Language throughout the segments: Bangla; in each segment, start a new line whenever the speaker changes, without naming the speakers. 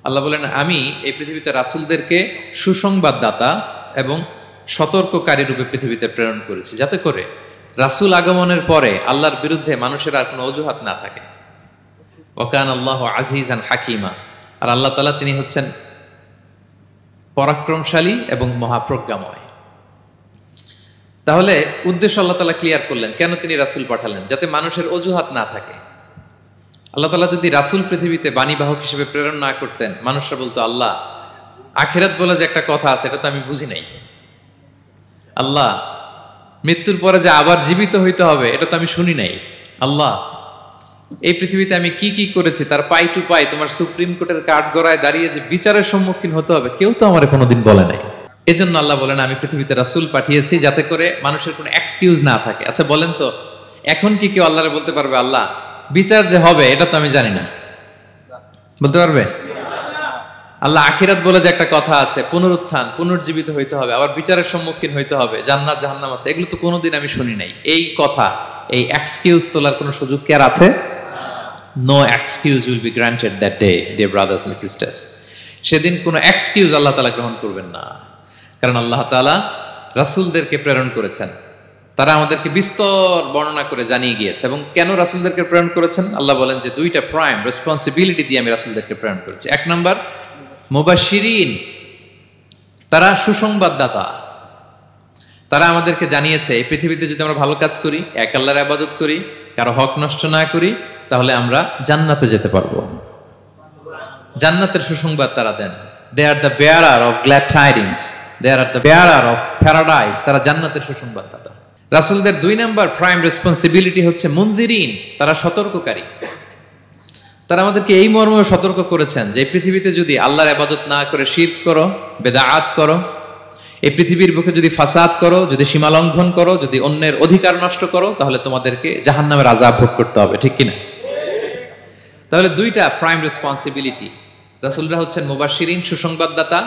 আল্লাহ বলেন, আমি এই পৃথিবীতে রাসূলদেরকে সুসংবাদদাতা এবং সতর্ককারী রূপে পৃথিবীতে প্রেরণ করেছি, যাতে করে রাসূল আগমনের পরে আল্লাহর বিরুদ্ধে মানুষের আর কোনো অজুহাত না থাকে। ওয়া কানা আল্লাহু আজিজান হাকিমা, আর আল্লাহ তাআলা তিনি হচ্ছেন পরাক্রমশালী এবং মহাপ্রজ্ঞাময়। তাহলে উদ্দেশ্য আল্লাহ তাআলা ক্লিয়ার করলেন, কেন তিনি রাসূল পাঠালেন, যাতে মানুষের অজুহাত না থাকে। আল্লাহ তাআলা যদি রাসূল পৃথিবীতে বাণীবাহক হিসেবে প্রেরণ না করতেন, মানুষরা বলতো, আল্লাহ আখিরাত বলে যে একটা কথা আছে এটা তো আমি বুঝি নাই, আল্লাহ মৃত্যুর পরে যে আবার জীবিত হইতে হবে এটা তো আমি শুনি নাই, আল্লাহ এই পৃথিবীতে আমি কি কি করেছি তার পাই টু পাই তোমার সুপ্রিম কোর্টের কাঠগড়ায় দাঁড়িয়ে যে বিচারের সম্মুখীন হতে হবে কেউ তো আমার কোনোদিন বলে নাই। এজন্য আল্লাহ বলেন, আমি পৃথিবীতে রাসূল পাঠিয়েছি যাতে করে মানুষের কোনো এক্সকিউজ না থাকে। আচ্ছা বলেন তো, এখন কি কেউ আল্লাহরে বলতে পারবে আল্লাহ বিচার যে হবে এটা তো আমি জানি না? বলতে পারবে? আল্লাহ আখিরাত বলে যে একটা কথা আছে, পুনরুত্থান, পুনর্জীবিত হইতে হবে, আবার বিচারের সম্মুখীন হইতে হবে, জান্নাত জাহান্নাম আছে, এগুলো তো কোনোদিন আমি শুনি নাই। এই কথা, এই এক্সকিউজ তোলার কোনো সুযোগ কি আর আছে? No excuse will be granted that day, dear brothers and sisters. সেদিন কোনো এক্সকিউজ আল্লাহ তাআলা গ্রহণ করবেন না, কারণ আল্লাহ তাআলা রাসূলদেরকে প্রেরণ করেছেন, তারা আমাদেরকে বিস্তর বর্ণনা করে জানিয়ে গিয়েছে। এবং কেন রাসূলদেরকে প্রেরণ করেছেন আল্লাহ বলেন যে দুইটা প্রাইম রেসপন্সিবিলিটি দিয়ে আমি রাসূলদেরকে প্রেরণ করেছি। এক নাম্বার মুবাশশিরিন, তারা সুসংবাদদাতা, তারা আমাদেরকে জানিয়েছে এই পৃথিবীতে যদি আমরা ভালো কাজ করি, এক আল্লাহর ইবাদত করি, কারো হক নষ্ট না করি, তাহলে আমরা জান্নাতে যেতে পারবো। জান্নাতের সুসংবাদ তারা দেন। They are the bearer of glad tidings, they are the bearer of paradise, তারা জান্নাতের সুসংবাদদাতা। রাসূলদের দুই নাম্বার প্রাইম রেসপন্সিবিলিটি হচ্ছে মুনজিরিন, তারা সতর্ককারী। তারা আমাদেরকে এই মর্মে সতর্ক করেছেন যে এই পৃথিবীতে যদি আল্লাহর ইবাদত না করে শিরক করো, বেদাআত করো, এই পৃথিবীর বুকে যদি ফাসাদ করো, যদি সীমা লঙ্ঘন করো, যদি অন্যের অধিকার নষ্ট করো, তাহলে তোমাদেরকে জাহান্নামের আযাব ভোগ করতে হবে, ঠিক কিনা? তাহলে দুইটা প্রাইম রেসপন্সিবিলিটি। রাসূলরা হচ্ছেন মুবাশশিরিন, সুসংবাদদাতা,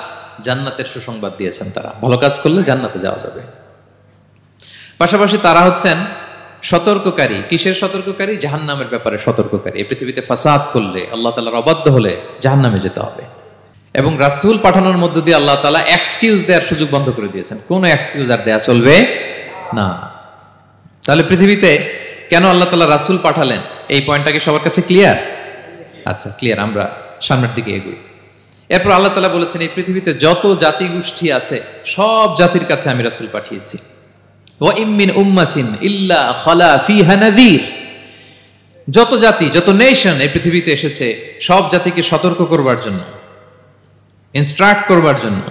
জান্নাতের সুসংবাদ দিয়েছেন, তারা ভালো কাজ করলে জান্নাতে যাওয়া যাবে। পাশাপাশি তারা হচ্ছেন সতর্ককারী। কিসের সতর্ককারী? জাহান্নামের ব্যাপারে সতর্ককারী। এই পৃথিবীতে ফাসাদ করলে, আল্লাহ তাআলার অবাধ্য হলে জাহান্নামে যেতে হবে। এবং রাসূল পাঠানোর মধ্য দিয়ে আল্লাহ তাআলা এক্সকিউজ দেওয়ার সুযোগ বন্ধ করে দিয়েছেন, কোনো এক্সকিউজ আর দেয়া চলবে না। তাহলে পৃথিবীতে কেন আল্লাহ তাআলা রাসূল পাঠালেন, এই পয়েন্টটা কি সবার কাছে ক্লিয়ার? আচ্ছা ক্লিয়ার, আমরা সামনের দিকে এগোই। এরপর আল্লাহ তাআলা বলেছেন এই পৃথিবীতে যত জাতি গোষ্ঠী আছে সব জাতির কাছে আমি রাসূল পাঠিয়েছি। ওয়া ইম মিন উম্মাতিন ইল্লা খালা ফিহা নাযীর, যত জাতি, যত নেশন এই পৃথিবীতে এসেছে সব জাতিকে সতর্ক করবার জন্য, ইনস্ট্রাক্ট করবার জন্য,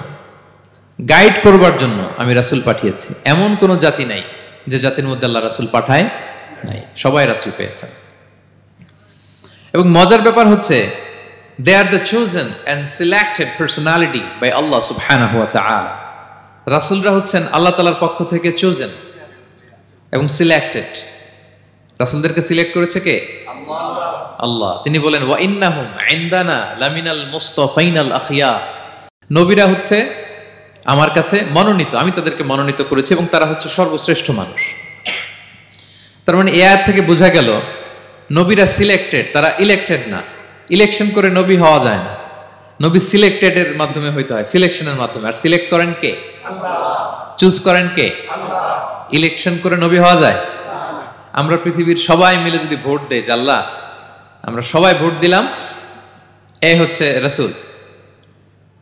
গাইড করবার জন্য আমি রাসূল পাঠিয়েছি। এমন কোন জাতি নাই যে জাতির মধ্যে আল্লাহ রাসূল পাঠায় নাই, সবাই রাসূল পেয়েছেন। এবং মজার ব্যাপার হচ্ছে they are the chosen and selected personality by Allah subhanahu wa ta'ala. রাসূলরা হচ্ছেন আল্লাহ তাআলার পক্ষ থেকে chosen এবং সিলেক্টেড। রাসূলদেরকে সিলেক্ট করেছে কে? আল্লাহ। তিনি বলেন ওয়া ইন্নাহুম ইনদানা লামিনাল মুস্তাফাইনাল আখিয়ার, নবীরা হচ্ছে আমার কাছে মনোনীত, আমি তাদেরকে মনোনীত করেছি এবং তারা হচ্ছে সর্বশ্রেষ্ঠ মানুষ। তার মানে এই আয়াত থেকে বোঝা গেল নবীরা সিলেক্টেড, তারা ইলেক্টেড না। ইলেকশন করে নবী হওয়া যায় না, নবী সিলেক্টেড এর মাধ্যমে হইতে হয়, সিলেকশনের মাধ্যমে। আর সিলেক্ট করেন কে? আল্লাহ। চুজ করেন কে? আল্লাহ। ইলেকশন করে নবী হওয়া যায়? আমরা পৃথিবীর সবাই মিলে যদি ভোট দেই, আল্লাহ আমরা সবাই ভোট দিলাম, এ হচ্ছে রাসূল,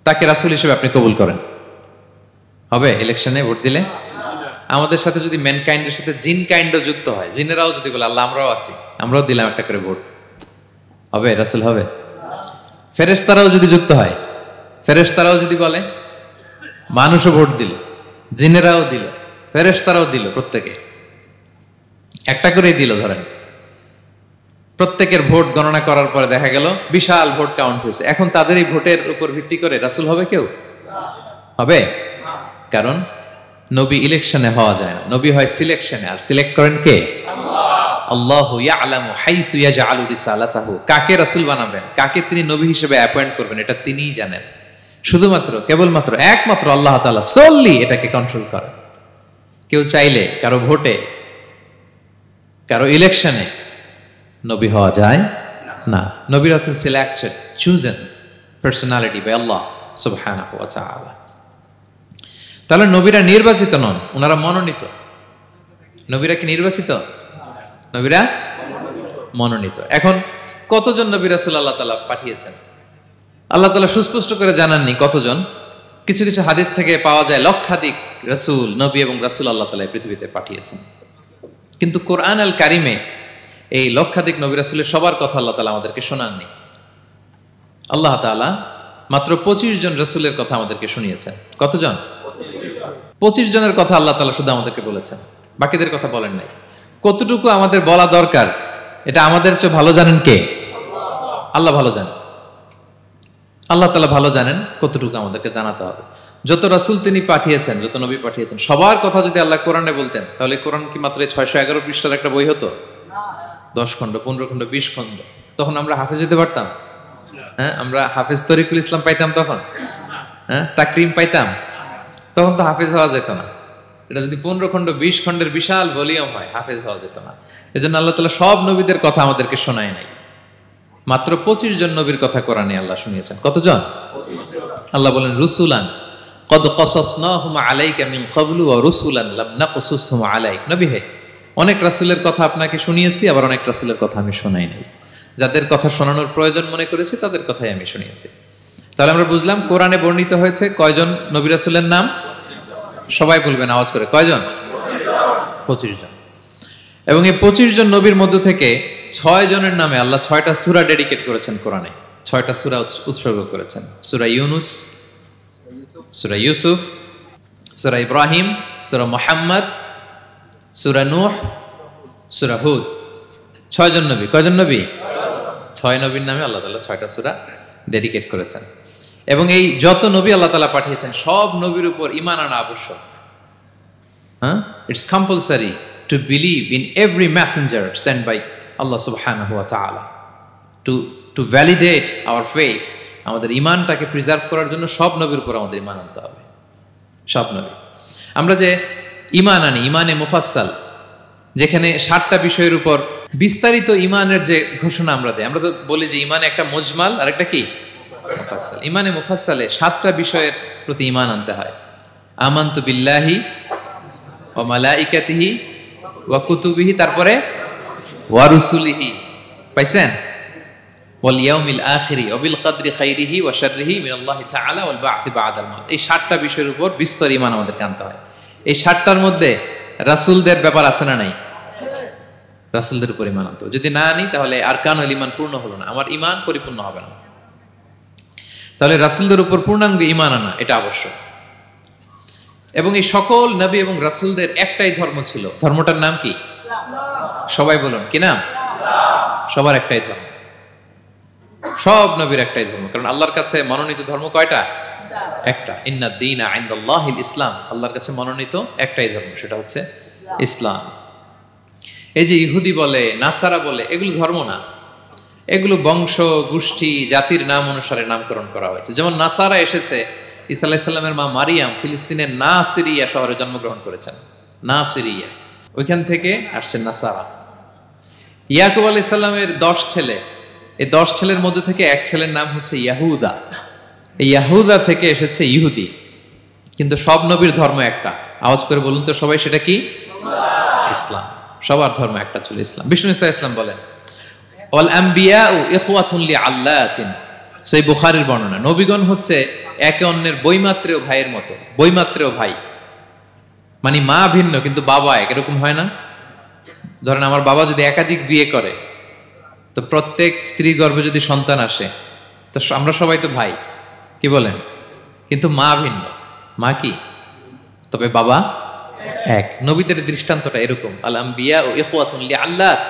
তাকে রাসূল হিসেবে আপনি কবুল করেন, হবে ইলেকশনে ভোট দিলে? আমাদের সাথে যদি ম্যানকাইন্ডের সাথে জিন কাইন্ডও যুক্ত হয়, জিনেরাও যদি বলে আল্লাহ আমরাও আছি, আমরাও দিলাম একটা করে ভোট, হবে রাসূল হবে? ফেরেশতারাও যদি যুক্ত হয়, ফেরেশতারাও যদি বলে, মানুষও ভোট দিল, জিনেরাও দিল, ফেরেশতারাও দিল, প্রত্যেকে একটা করেই দিল, ধরেন প্রত্যেকের ভোট গণনা করার পরে দেখা গেল বিশাল ভোট কাউন্ট হয়েছে। এখন তাদের এই ভোটের উপর ভিত্তি করে রাসূল হবে কেউ? হবে? কারণ নবী ইলেকশনে হওয়া যায় না, নবী হয় সিলেকশনে। আর সিলেক্ট করেন কে? আল্লাহু ইয়ালামু হাইসু ইয়াজআলু রিসালাতাহু, কাকে রাসূল বানাবেন, কাকে তিনি নবী হিসেবে অ্যাপয়েন্ট করবেন, এটা তিনিই জানেন। শুধুমাত্র, কেবলমাত্র, একমাত্র আল্লাহ তাআলা সোললি এটাকে কন্ট্রোল করেন। কেউ চাইলে কারো ভোটে, কারো ইলেকশনে নবী হওয়া যায় না। নবীরা হচ্ছেন সিলেক্টেড, চুজেন, পার্সোনালিটি বাই আল্লাহ সুবহানাহু ওয়া তাআলা। তাহলে নবীরা নির্বাচিত নন, ওনারা মনোনীত। নবীরা কি নির্বাচিত? নবীরা মনোনীত। এখন কতজন নবী রাসূল আল্লাহ তাআলা পাঠিয়েছেন? আল্লাহ তাআলা সুস্পষ্ট করে জানাননি কতজন। কিছু কিছু হাদিস থেকে পাওয়া যায় লক্ষাধিক রাসূল, নবী এবং রাসূল আল্লাহ তাআলা পৃথিবীতে পাঠিয়েছেন। কিন্তু কোরআন আল কারিমে এই লক্ষাধিক নবী রাসূলের সবার কথা আল্লাহ তাআলা আমাদেরকে শোনাননি। আল্লাহ তাআলা মাত্র 25 জন রাসূলের কথা আমাদেরকে শুনিয়েছেন। কতজন? 25 জনের কথা আল্লাহ তাআলা শুধু আমাদেরকে বলেছেন, বাকিদের কথা বলেন নাই। কতটুকু আমাদের বলা দরকার এটা আমাদের চেয়ে ভালো জানেন কে? আল্লাহ ভালো জানেন। আল্লাহ তাআলা ভালো জানেন কতটুকু আমাদেরকে জানাতে হবে। যত রাসূল তিনি পাঠিয়েছেন, যত নবী পাঠিয়েছেন, সবার কথা যদি আল্লাহ কোরআনে বলতেন তাহলে কোরআন কি মাত্র 611 পৃষ্ঠার একটা বই হতো? 10 খণ্ড, 15 খণ্ড, 20 খণ্ড। তখন আমরা হাফেজ হতে পারতাম? হ্যাঁ, আমরা হাফেজ তরিকুল ইসলাম পাইতাম তখন? হ্যাঁ, তাকরিম পাইতাম? তখন তো হাফেজ হওয়া যেত না। এটা যদি 15 খণ্ড 20 খণ্ডের বিশাল ভলিউম হয়, হাফেজ হওয়া যেত না। এজন্য আল্লাহ তাআলা সব নবীদের কথা আমাদেরকে শোনায় নাই, মাত্র 25 জন নবীর কথা কোরআনে আল্লাহ শুনিয়েছেন। কতজন? আল্লাহ বলেন রুসুলান কদ কসাসনাহুম আলাইকা মিন ক্বাবলু ওয়া রুসুলান লাম নাকসুসহুম আলাইক। নবী হে, অনেক রাসূলের কথা আপনাকে শুনিয়েছি, আবার অনেক রাসূলের কথা আমি শোনাই নাই। যাদের কথা শোনানোর প্রয়োজন মনে করেছি তাদের কথাই আমি শুনিয়েছি। তাহলে আমরা বুঝলাম কোরআনে বর্ণিত হয়েছে কয়জন নবী রাসূলের নাম? সবাই বলবেন আওয়াজ করে, কয়জন? 25 জন। এবং এই 25 জন নবীর মধ্য থেকে 6 জনের নামে আল্লাহ 6টা সূরা ডেডিকেট করেছেন কোরআনে। 6টা সূরা উৎসর্গ করেছেন। সূরা ইউনুস, সূরা ইউসুফ, সূরা ইব্রাহিম, সূরা মুহাম্মদ, সূরা নূহ, সূরা হুদ। 6 জন নবী। কয়জন নবী? 6 নবীর নামে আল্লাহ তাআলা 6টা সূরা ডেডিকেট করেছেন। এবং এই যত নবী আল্লাহ তাআলা পাঠিয়েছেন সব নবীর উপর ঈমান আনা আবশ্যক। হ্যাঁ, it's compulsory to believe in every messenger sent by Allah subhanahu wa ta'ala to validate our faith. আমাদের ঈমানটাকে প্রিজার্ভ করার জন্য সব নবীর উপর আমাদের ঈমান আনতে হবে, সব নবী। আমরা যে ঈমান আনি, ঈমানে মুফাসসাল, যেখানে 7টা বিষয়ের উপর বিস্তারিত ঈমানের যে ঘোষণা আমরা দেই। আমরা তো বলি যে ঈমানে একটা মুজমাল আর একটা কি মুফাসসাল। ঈমানে মুফাসসালে 7টা বিষয়ের প্রতি ঈমান আনতে হয়। আমানতু বিল্লাহি ওয়া মালাইকাতিহি ওয়া কুতুবিহি, তারপরে ওয়া রুসুলিহি, পাইছেন? ওয়াল ইয়াউমিল আখিরি ওয়া বিল কদরি খাইরিহি ওয়া শাররিহি মিনাল্লাহি তাআলা ওয়াল বা'সি বা'দাল মাউত। এই 7টা বিষয়ের উপর বিস্তর ঈমান আমাদের আনতে হয়। এই 7টার মধ্যে রাসূলদের ব্যাপার আছে না নাই? রাসূলদের উপর ঈমান আনতে হবে। যদি না আনি তাহলে আরকানুল ঈমান পূর্ণ হলো না, আমার ঈমান পরিপূর্ণ হবে না। তাহলে রাসূলদের উপর পূর্ণাঙ্গ ঈমান আনা এটা আবশ্যক। এবং এই সকল নবী এবং রাসূলদের একটাই ধর্ম ছিল। ধর্মটার নাম কি? সবাই বলুন, কি নাম? সবার একটাই ধর্ম, সব নবীর একটাই ধর্ম। কারণ আল্লাহর কাছে মনোনীত ধর্ম কয়টা? একটা। ইন্নাদ দীনা ইনদাল্লাহিল ইসলাম। আল্লাহর কাছে মনোনীত একটাই ধর্ম, সেটা হচ্ছে ইসলাম। এই যে ইহুদি বলে, নাসারা বলে, এগুলো ধর্ম না, এগুলো বংশ, গোষ্ঠী, জাতির নাম অনুসারে নামকরণ করা হয়েছে। যেমন নাসারা এসেছে, ঈসা আলাইহিস সালামের মা মারিয়াম ফিলিস্তিনের নাসিরিয়া শহরে জন্মগ্রহণ করেছেন। নাসিরিয়া, ওইখান থেকে আসছে নাসারা। ইয়াকুব আলাইহিস সালামের 10 ছেলে, এই 10 ছেলের মধ্যে থেকে এক ছেলের নাম হচ্ছে ইয়াহুদা। এই ইয়াহুদা থেকে এসেছে ইহুদি। কিন্তু সব নবীর ধর্ম একটা। আওয়াজ করে বলুন তো সবাই, সেটা কি? ইসলাম। সবার ধর্ম একটা ছিল, ইসলাম। বিষ্ণু ইসা ইসলাম বলেন ওয়াল আম্বিয়াউ ইখওয়াতুন লিআল্লাতিন। সেই বুখারীর বর্ণনা, নবীগণ হচ্ছে একে অন্যের বৈমাত্রেয় ভাইয়ের মতো। বৈমাত্রেয় ভাই মানে মা ভিন্ন কিন্তু বাবা এক, এরকম হয় না? ধরেন আমার বাবা যদি একাধিক বিয়ে করে, তো প্রত্যেক স্ত্রী গর্ভে যদি সন্তান আসে, তো আমরা সবাই তো ভাই, কি বলেন? কিন্তু মা ভিন্ন। মা কি? তবে বাবা এক। নবীদের দৃষ্টান্তটা এরকম, আল আম্বিয়া ও ইখওয়াতুন লিআল্লাত।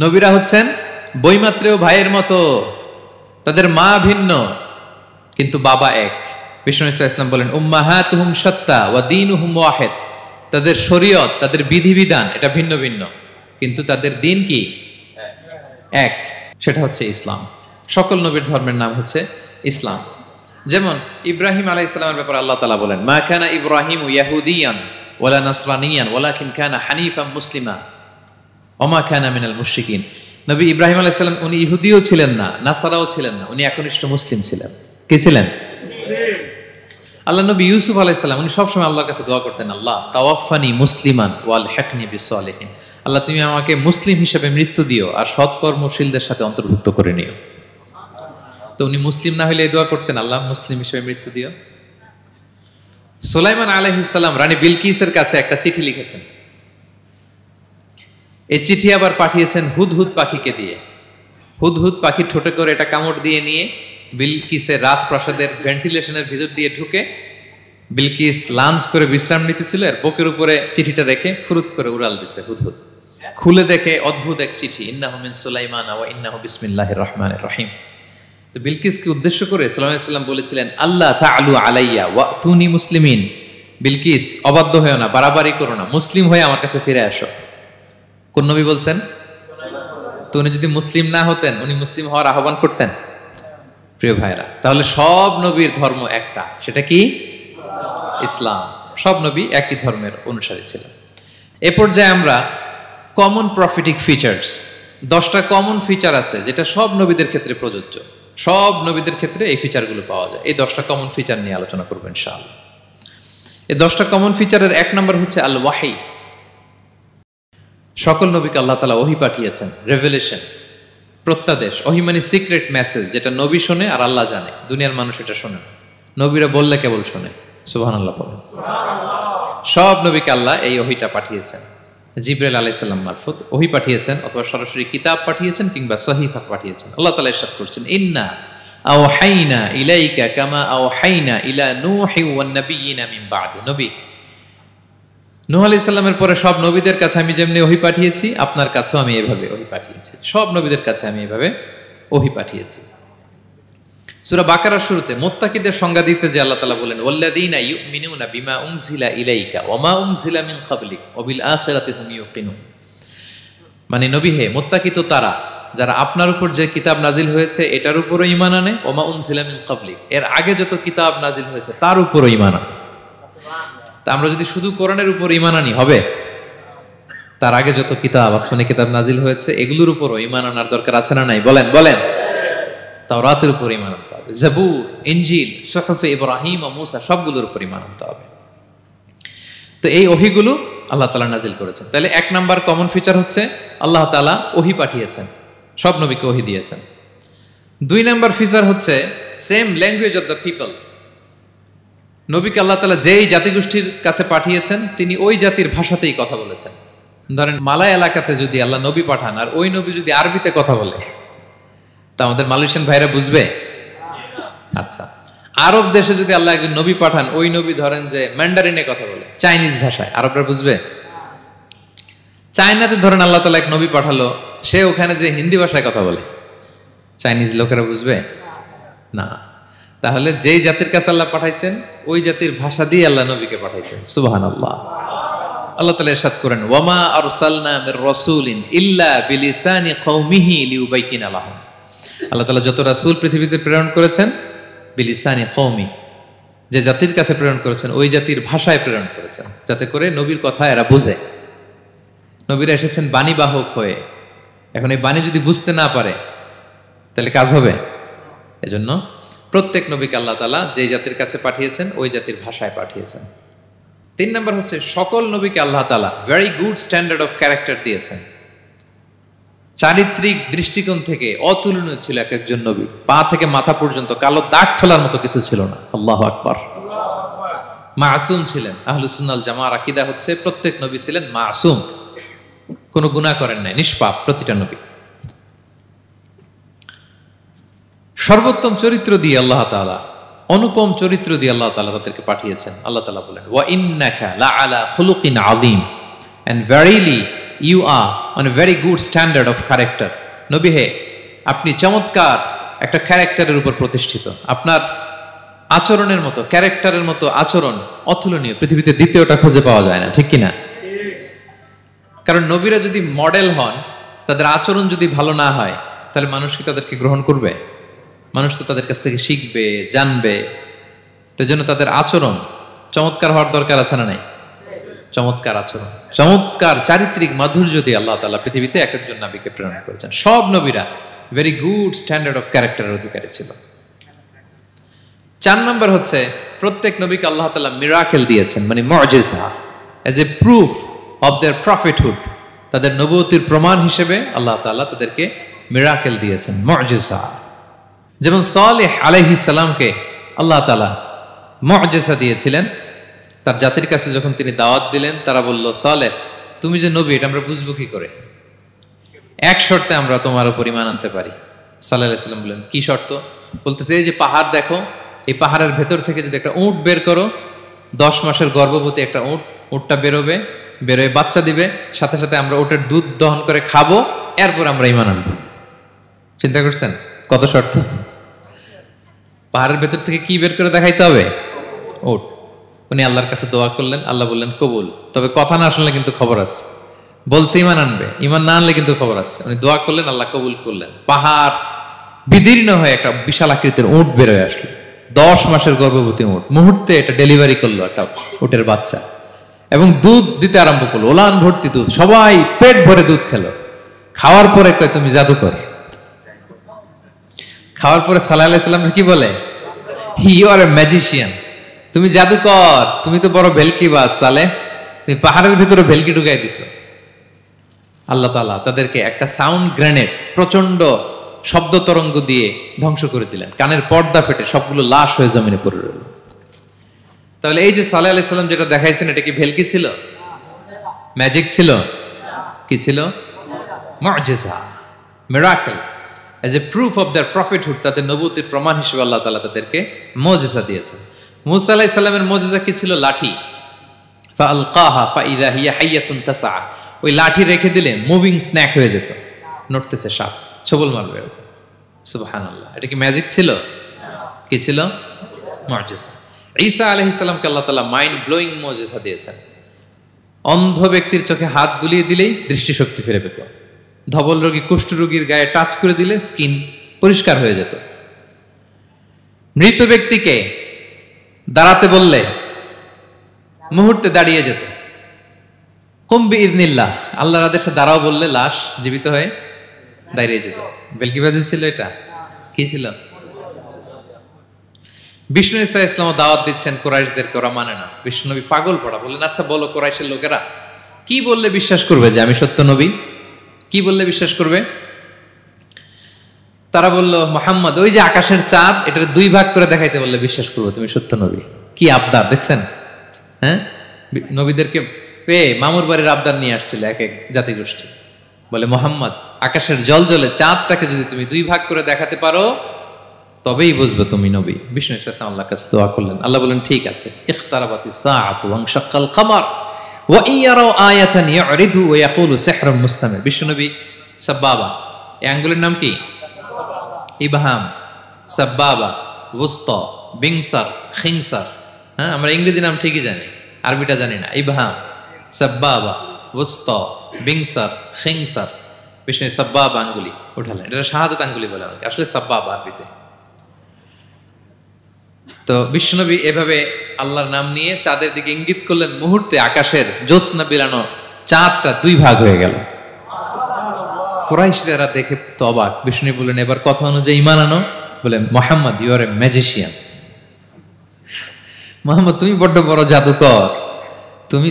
নবীরা হচ্ছেন বৈমাত্রেয় ভাইয়ের মতো, তাদের মা ভিন্ন কিন্তু বাবা এক। বিষ্ণু ইসলাম বলেন উম্মাহাতুহুম শাত্তা ওয়া দীনুহুম ওয়াহিদ। তাদের শরীয়ত, তাদের বিধিবিধান এটা ভিন্ন ভিন্ন, কিন্তু তাদের দিন কি? এক, সেটা হচ্ছে ইসলাম। সকল নবীর ধর্মের নাম হচ্ছে ইসলাম। যেমন ইব্রাহিম আলাইহিস সালামের ব্যাপারে আল্লাহ তাআলা বলেন মা কানা ইব্রাহিমু ইয়াহুদিয়ান ওয়ালা নাসরানিয়ান ওয়ালাকিন কানা হানিফাম মুসলিমা ওয়া মা কানা মিনাল মুশরিকিন। নবী ইব্রাহিম আলাইহিস সালাম উনি ইহুদিও ছিলেন না, নাসারাও ছিলেন না, উনি একনিষ্ঠ মুসলিম ছিলেন। কে ছিলেন? আল্লাহ নবী ইউসুফ আলাইহিস সালাম উনি সবসময় আল্লাহর কাছে দোয়া করতেন, আল্লাহ তাওয়াফানি মুসলিমান ওয়াল হিকনি বিসসালিহিন, আল্লাহ তুমি আমাকে মুসলিম হিসেবে মৃত্যু দিও আর সৎকর্মশীলদের সাথে অন্তর্ভুক্ত করে নিও। তো উনি মুসলিম না হলে এই দোয়া করতেন, আল্লাহ মুসলিম হিসেবে মৃত্যু দিও। সুলাইমান আলাইহিস সালাম রানী বিলকিসের কাছে একটা চিঠি লিখেছেন। এই চিঠি আবার পাঠিয়েছেন হুদহুদ পাখিকে দিয়ে। হুদহুদ পাখি ঠোঁটে করে এটা কামড় দিয়ে নিয়ে বিলকিসের রাজপ্রাসাদের ভেন্টিলেশনের ভিতর দিয়ে ঢুকে বিলকিস লাঞ্চ করে বিশ্রাম নিতেছিল, এর বুকের উপরে চিঠিটা রেখে ফুরুত করে উড়াল দিছে হুদহুদ। খুলে দেখে অদ্ভুত এক চিঠি, ইন্নাহু মিন সুলাইমান ওয়া ইন্নাহু বিসমিল্লাহির রহমানির রহিম। তো বিলকিসকে উদ্দেশ্য করে সাল্লাল্লাহু আলাইহি ওয়াসাল্লাম বলেছিলেন, আল্লাহ তাআলু আলাইয়া ওয়াতুনি মুসলিমিন, বিলকিস অবাধ্য হয়েও না, বাড়াবাড়ি করো না, মুসলিম হয়ে আমার কাছে ফিরে আসো। কোন নবী বলছেন? তো উনি যদি মুসলিম না হতেন, উনি মুসলিম হওয়ার আহ্বান করতেন? প্রিয় ভাইরা, তাহলে সব নবীর ধর্ম একটা, সেটা কি? ইসলাম। সব নবী একই ধর্মের অনুসারী ছিলেন। এ পর্যায়ে আমরা কমন প্রফিটিক ফিচার্স, 10টা কমন ফিচার আছে যেটা সব নবীদের ক্ষেত্রে প্রযোজ্য। সব নবীদের ক্ষেত্রে এই ফিচারগুলো পাওয়া যায়। এই 10টা কমন ফিচার নিয়ে আলোচনা করবো ইনশাআল্লাহ। এই 10টা কমন ফিচারের 1 নম্বর হচ্ছে আল ওয়াহি। সকল নবীকে আল্লাহ তাআলা ওহী পাঠিয়েছেন, রেভেলেশন, প্রত্যাদেশ। ওহী মানে সিক্রেট মেসেজ, যেটা নবী শোনে আর আল্লাহ জানে, দুনিয়ার মানুষ এটা শোনে না। নবীরা বললে কেবল শোনে। সুবহানাল্লাহ বলেন। সব নবীকে আল্লাহ এই ওহীটা পাঠিয়েছেন। জিবরাইল আলাইহিস সালাম মারফত ওহী পাঠিয়েছেন, অথবা সরাসরি কিতাব পাঠিয়েছেন, কিংবা সহিফা পাঠিয়েছেন। আল্লাহ তাআলা ইরশাদ করছেন, ইন্না আওহাইনা ইলাইকা কামা আওহাইনা ইলা নূহি ওয়ান নাবিয়িনা মিন বা'দি। নবী নূহ আলাইহিস সালামের পরে সব নবীদের কাছে আমি যেমনি ওহী পাঠিয়েছি, আপনার কাছেও আমি এভাবে ওহী পাঠিয়েছি। সব নবীদের কাছে আমি এভাবে ওহী পাঠিয়েছি। সূরা বাকারার শুরুতে মুত্তাকিদের সংজ্ঞা দিতে যে আল্লাহ তাআলা বলেন, ওয়াল্লাযীনা ইউমিনুনা বিমা উনজিলা ইলাইকা ওয়া মা উনজিলা মিন ক্বাবলিক ওয়া বিল আখিরাতি হুম ইউকিনুন। মানে নবী হে, মুত্তাকি তো তারা যারা আপনার উপর যে কিতাব নাজিল হয়েছে এটার উপরও ঈমান আনে, ওয়া মা উনজিলা মিন ক্বাবলিক, এর আগে যত কিতাব নাজিল হয়েছে তার উপরও ঈমান আনে। তা আমরা যদি শুধু কোরআনের উপর ঈমান আনি হবে? তার আগে যত কিতাব, আসমানি কিতাব নাজিল হয়েছে এগুলোর উপরও ঈমান আনার দরকার আছে না নাই? বলেন বলেন। তাওরাতের উপর ঈমান আনতে হবে, জাবুর, ইনজিল, সুহুফে ইব্রাহিম ও মূসা সবগুলোর উপর ঈমান আনতে হবে। তো এই ওহীগুলো আল্লাহ তাআলা নাজিল করেছেন। তাহলে 1 নাম্বার কমন ফিচার হচ্ছে আল্লাহ তাআলা ওহী পাঠিয়েছেন, সব নবীকে ওহী দিয়েছেন। 2 নাম্বার ফিচার হচ্ছে same language of the people. নবীকে আল্লাহ তাআলা যেই জাতিগোষ্ঠীর কাছে পাঠিয়েছেন তিনি ওই জাতির ভাষাতেই কথা বলেছেন। ধরেন মালয় এলাকাতে যদি আল্লাহ নবী পাঠান আর ওই নবী যদি আরবিতে কথা বলে, তা আমাদের মালয়েশিয়ান ভাইরা বুঝবে? আচ্ছা, আরব দেশে যদি আল্লাহ একজন নবী পাঠান, ওই নবী ধরেন যে ম্যান্ডারিনে কথা বলে, চাইনিজ ভাষায়, আরবরা বুঝবে? চায়নাতে ধরেন আল্লাহ তাআলা এক নবী পাঠালো, সে ওখানে যে হিন্দি ভাষায় কথা বলে, চাইনিজ লোকেরা বুঝবে না। তাহলে যেই জাতির কাছে আল্লাহ পাঠাইছেন ওই জাতির ভাষা দিয়ে আল্লাহ নবীকে পাঠাইছেন। সুবহানাল্লাহ। আল্লাহ তাআলা ইরশাদ করেন, ওয়ামা আরসালনা মির রাসূলিন ইল্লা বিলিসানি কওমিহি লিউবাইয়িনা লাহুম। আল্লাহ তাআলা যত রাসূল পৃথিবীতে প্রেরণ করেছেন, বিলিসানি কওমি, যে জাতির কাছে প্রেরণ করেছেন ওই জাতির ভাষায় প্রেরণ করেছেন, যাতে করে নবীর কথা এরা বুঝে। নবীরা এসেছেন বাণীবাহক হয়ে। এখন এই বাণী যদি বুঝতে না পারে তাহলে কাজ হবে? এজন্য প্রত্যেক নবীকে আল্লাহ তাআলা যে জাতির কাছে পাঠিয়েছেন ওই জাতির ভাষায় পাঠিয়েছেন। 3 নাম্বার হচ্ছে সকল নবীকে আল্লাহ তাআলা very good standard of character দিয়েছেন। চারিত্রিক দৃষ্টিকোণ থেকে অতুলনীয় ছিল এক একজন নবী। পা থেকে মাথা পর্যন্ত কালো দাগ ফেলার মতো কিছু ছিল না। আল্লাহু আকবার। মাসুম ছিলেন। আহলুস সুন্নাহ ওয়াল জামাআর আকীদা হচ্ছে প্রত্যেক নবী ছিলেন মাসুম, কোনো গুনাহ করেন নাই, নিষ্পাপ প্রতিটা নবী। সর্বোত্তম চরিত্র দিয়ে আল্লাহ তাআলা, অনুপম চরিত্র দিয়ে আল্লাহ তাআলা তাদেরকে পাঠিয়েছেন। আল্লাহ তাআলা বলেন, ওয়া ইন্নাকা লাআলা খুলুকিন আযীম, and verily you are on a very good standard of character. নবী হে, আপনি চমৎকার একটা ক্যারেক্টারের উপর প্রতিষ্ঠিত। আপনার আচরণের মতো, ক্যারেক্টারের মতো আচরণ অতুলনীয়, পৃথিবীতে দ্বিতীয়টা খুঁজে পাওয়া যায় না, ঠিক কিনা? কারণ নবীরা যদি মডেল হন, তাদের আচরণ যদি ভালো না হয়, তাহলে মানুষ কি তাদেরকে গ্রহণ করবে? মানুষ তো তাদের কাছ থেকে শিখবে, জানবে। তো জন্য তাদের আচরণ চমৎকার হওয়ার দরকার আছে না নাই? চমৎকার আচরণ, চমৎকার চারিত্রিক মাধুর্য দিয়ে আল্লাহ তাআলা পৃথিবীতে এক একজন নবীকে প্রেরণ করেছেন। সব নবীরা ভেরি গুড স্ট্যান্ডার্ড অফ ক্যারেক্টারের অধিকারী ছিল। 4 নম্বর হচ্ছে প্রত্যেক নবীকে আল্লাহ তাআলা মিরাকেল দিয়েছেন, মানে মুআজিজা, as a proof of their prophethood. তাদের নবুয়তির প্রমাণ হিসেবে আল্লাহ তাআলা তাদেরকে মিরাকেল দিয়েছেন, মুআজিজা। যেমন সালেহ আলাইহিস সালামকে আল্লাহ তাআলা মুআজিজা দিয়েছিলেন। তার জাতির কাছে যখন তিনি দাওয়াত দিলেন, তারা বলল, সালেহ তুমি যে নবী এটা আমরা বুঝবো কি করে? এক শর্তে আমরা তোমার উপর ঈমান আনতে পারি। সাল্লাল্লাহু আলাইহি সাল্লাম বললেন, কি শর্ত? বলতেছে, এই যে পাহাড় দেখো, এই পাহাড়ের ভেতর থেকে যদি একটা উট বের করো, 10 মাসের গর্ভবতী একটা উটটা বেরোবে, বেরোয় বাচ্চা দিবে, সাথে সাথে আমরা উটের দুধ দহন করে খাবো, এরপর আমরা ঈমান আনবো। চিন্তা করছেন কত শর্ত? পাহাড়ের ভেতর থেকে কি বের করে দেখাইতে হবে? উট। উনি আল্লাহর কাছে দোয়া করলেন, আল্লাহ বললেন কবুল, তবে কথা না শুনলে কিন্তু খবর আছে। বলছে ঈমান আনবে, ঈমান না আনলে কিন্তু খবর আছে। উনি দোয়া করলেন, আল্লাহ কবুল করলেন। পাহাড় বিদীর্ণ হয়ে একটা বিশাল আকৃতির উট বের হয়ে আসলো, 10 মাসের গর্ভবতী উট। মুহূর্তে এটা ডেলিভারি করলো একটা উটের বাচ্চা, এবং দুধ দিতে আরম্ভ করলো, ওলান ভর্তি দুধ। সবাই পেট ভরে দুধ খেলো। খাওয়ার পরে কয়, তুমি জাদুকর। খাওয়ার পরে সাল্লাল্লাহু আলাইহি সাল্লাম কি বলে? You are a magician. তুমি জাদুকর, তুমি তো বড় ভেলকিবাজ সালেহ, তুমি পাহাড়ের ভিতরে ভেলকি ঢুকাই দিছো। আল্লাহ তাআলা তাদেরকে একটা সাউন্ড গ্রেনেড, প্রচন্ড শব্দ তরঙ্গ দিয়ে ধ্বংস করে দিলেন। কানের পর্দা ফেটে সবগুলো লাশ হয়ে জমিনে পড়ে রইল। তাহলে এই যে সাল্লাল্লাহু আলাইহি সাল্লাম যেটা দেখাইছেন, এটা কি ভেলকি ছিল? ম্যাজিক ছিল? কি ছিল? মুআজিজা, miracle, as a proof of their prophethood. তাদের নবুয়তির প্রমাণ হিসেবে আল্লাহ তাআলা তাদেরকে মুআজিজা দিয়েছেন। মূসা আলাইহিস সালামের মুআজিজা কি ছিল? লাঠি। ফাআলকাহা ফাইযা হিয়া হাইয়াতুন তাসআ। ওই লাঠি রেখে দিলে মুভিং স্ন্যাক হয়ে যেত, নড়তেছে সাপ, ছবল মারবে। সুবহানাল্লাহ। এটা কি ম্যাজিক ছিল? কি ছিল? মুআজিজা। ঈসা আলাইহিস সালামকে আল্লাহ তাআলা মাইন্ড ব্লোয়িং মুআজিজা দিয়েছেন। অন্ধ ব্যক্তির চোখে হাত বুলিয়ে দিলেই দৃষ্টিশক্তি ফিরে পেত। ধবল রোগী, কুষ্ঠ রোগীর গায়ে টাচ করে দিলে স্কিন পরিষ্কার হয়ে যেত। মৃত ব্যক্তিকে দাঁড়াতে বললে মুহূর্তে দাঁড়িয়ে যেত। কুম বিইযনিল্লাহ, আল্লাহর আদেশে দাঁড়াও বললে লাশ জীবিত হয়ে দাঁড়িয়ে যেত। বেলকিবাজি ছিল এটা? কি ছিল? বিষ্ণু ঈসা ইসলাম দাওয়াত দিচ্ছেন কুরাইশদেরকে, ওরা মানে না। বিষ্ণু নবী পাগল পড়া, বললেন, আচ্ছা বলো কুরাইশের লোকেরা কি বললে বিশ্বাস করবে যে আমি সত্য নবী? কি বললে বিশ্বাস করবে? তারা বলল, মুহাম্মদ ওই যে আকাশের চাঁদ, এটার 2 ভাগ করে দেখাইতে বললে বিশ্বাস করবো তুমি সত্য নবী। কি আবদার দেখছেন? হ্যাঁ, নবীদেরকে পেয়ে মামুর বাড়ির আবদার নিয়ে আসছিল এক এক জাতিগোষ্ঠী। বলে, মুহাম্মদ আকাশের জলজলে চাঁদটাকে যদি তুমি 2 ভাগ করে দেখাতে পারো তবেই বুঝবে তুমি নবী। বিষ্ণু ইসলাম আল্লাহর কাছে দোয়া করলেন, আল্লাহ বলেন, ঠিক আছে। ইখতারাবাতিস সাআতু ওয়ানশাক্কাল কমার ওয়া ইয়ারাউ আয়াতান ইয়ারিদু ওয়া ইয়াকুলু সিহরুম মুস্তামির। বিষ্ণু নবী সাব্বাবা, এই আঙ্গুলের নাম কি? ইবহাম, সাব্বাবা, ওয়ুসতা, বিংসার, খিনসার। হ্যাঁ, আমরা ইংরেজি নাম ঠিকই জানি, আরবিটা জানি না। ইবহাম, সাব্বাবা, ওয়ুসতা, বিংসার, খিনসার। বিষ্ণু সাব্বাবা আঙ্গুলি উঠালেন। এটা শাহাদাত আঙ্গুলি বলে আমাকে, আসলে সাব্বাবা আরবিতে। তো বিশ্বনবী এভাবে আল্লাহর নাম নিয়ে চাঁদের দিকে ইঙ্গিত করলেন। মুহূর্তে আকাশের জ্যোৎস্না বিলানো চাঁদটা 2 ভাগ হয়ে গেল। কুরাইশরা দেখে তো অবাক। বিষ্ণু বললেন, এবার কথা অনুযায়ী ঈমান আনো। বলে, Muhammad you are a magician. Muhammad তুমি বড্ড বড় জাদুকর, তুমি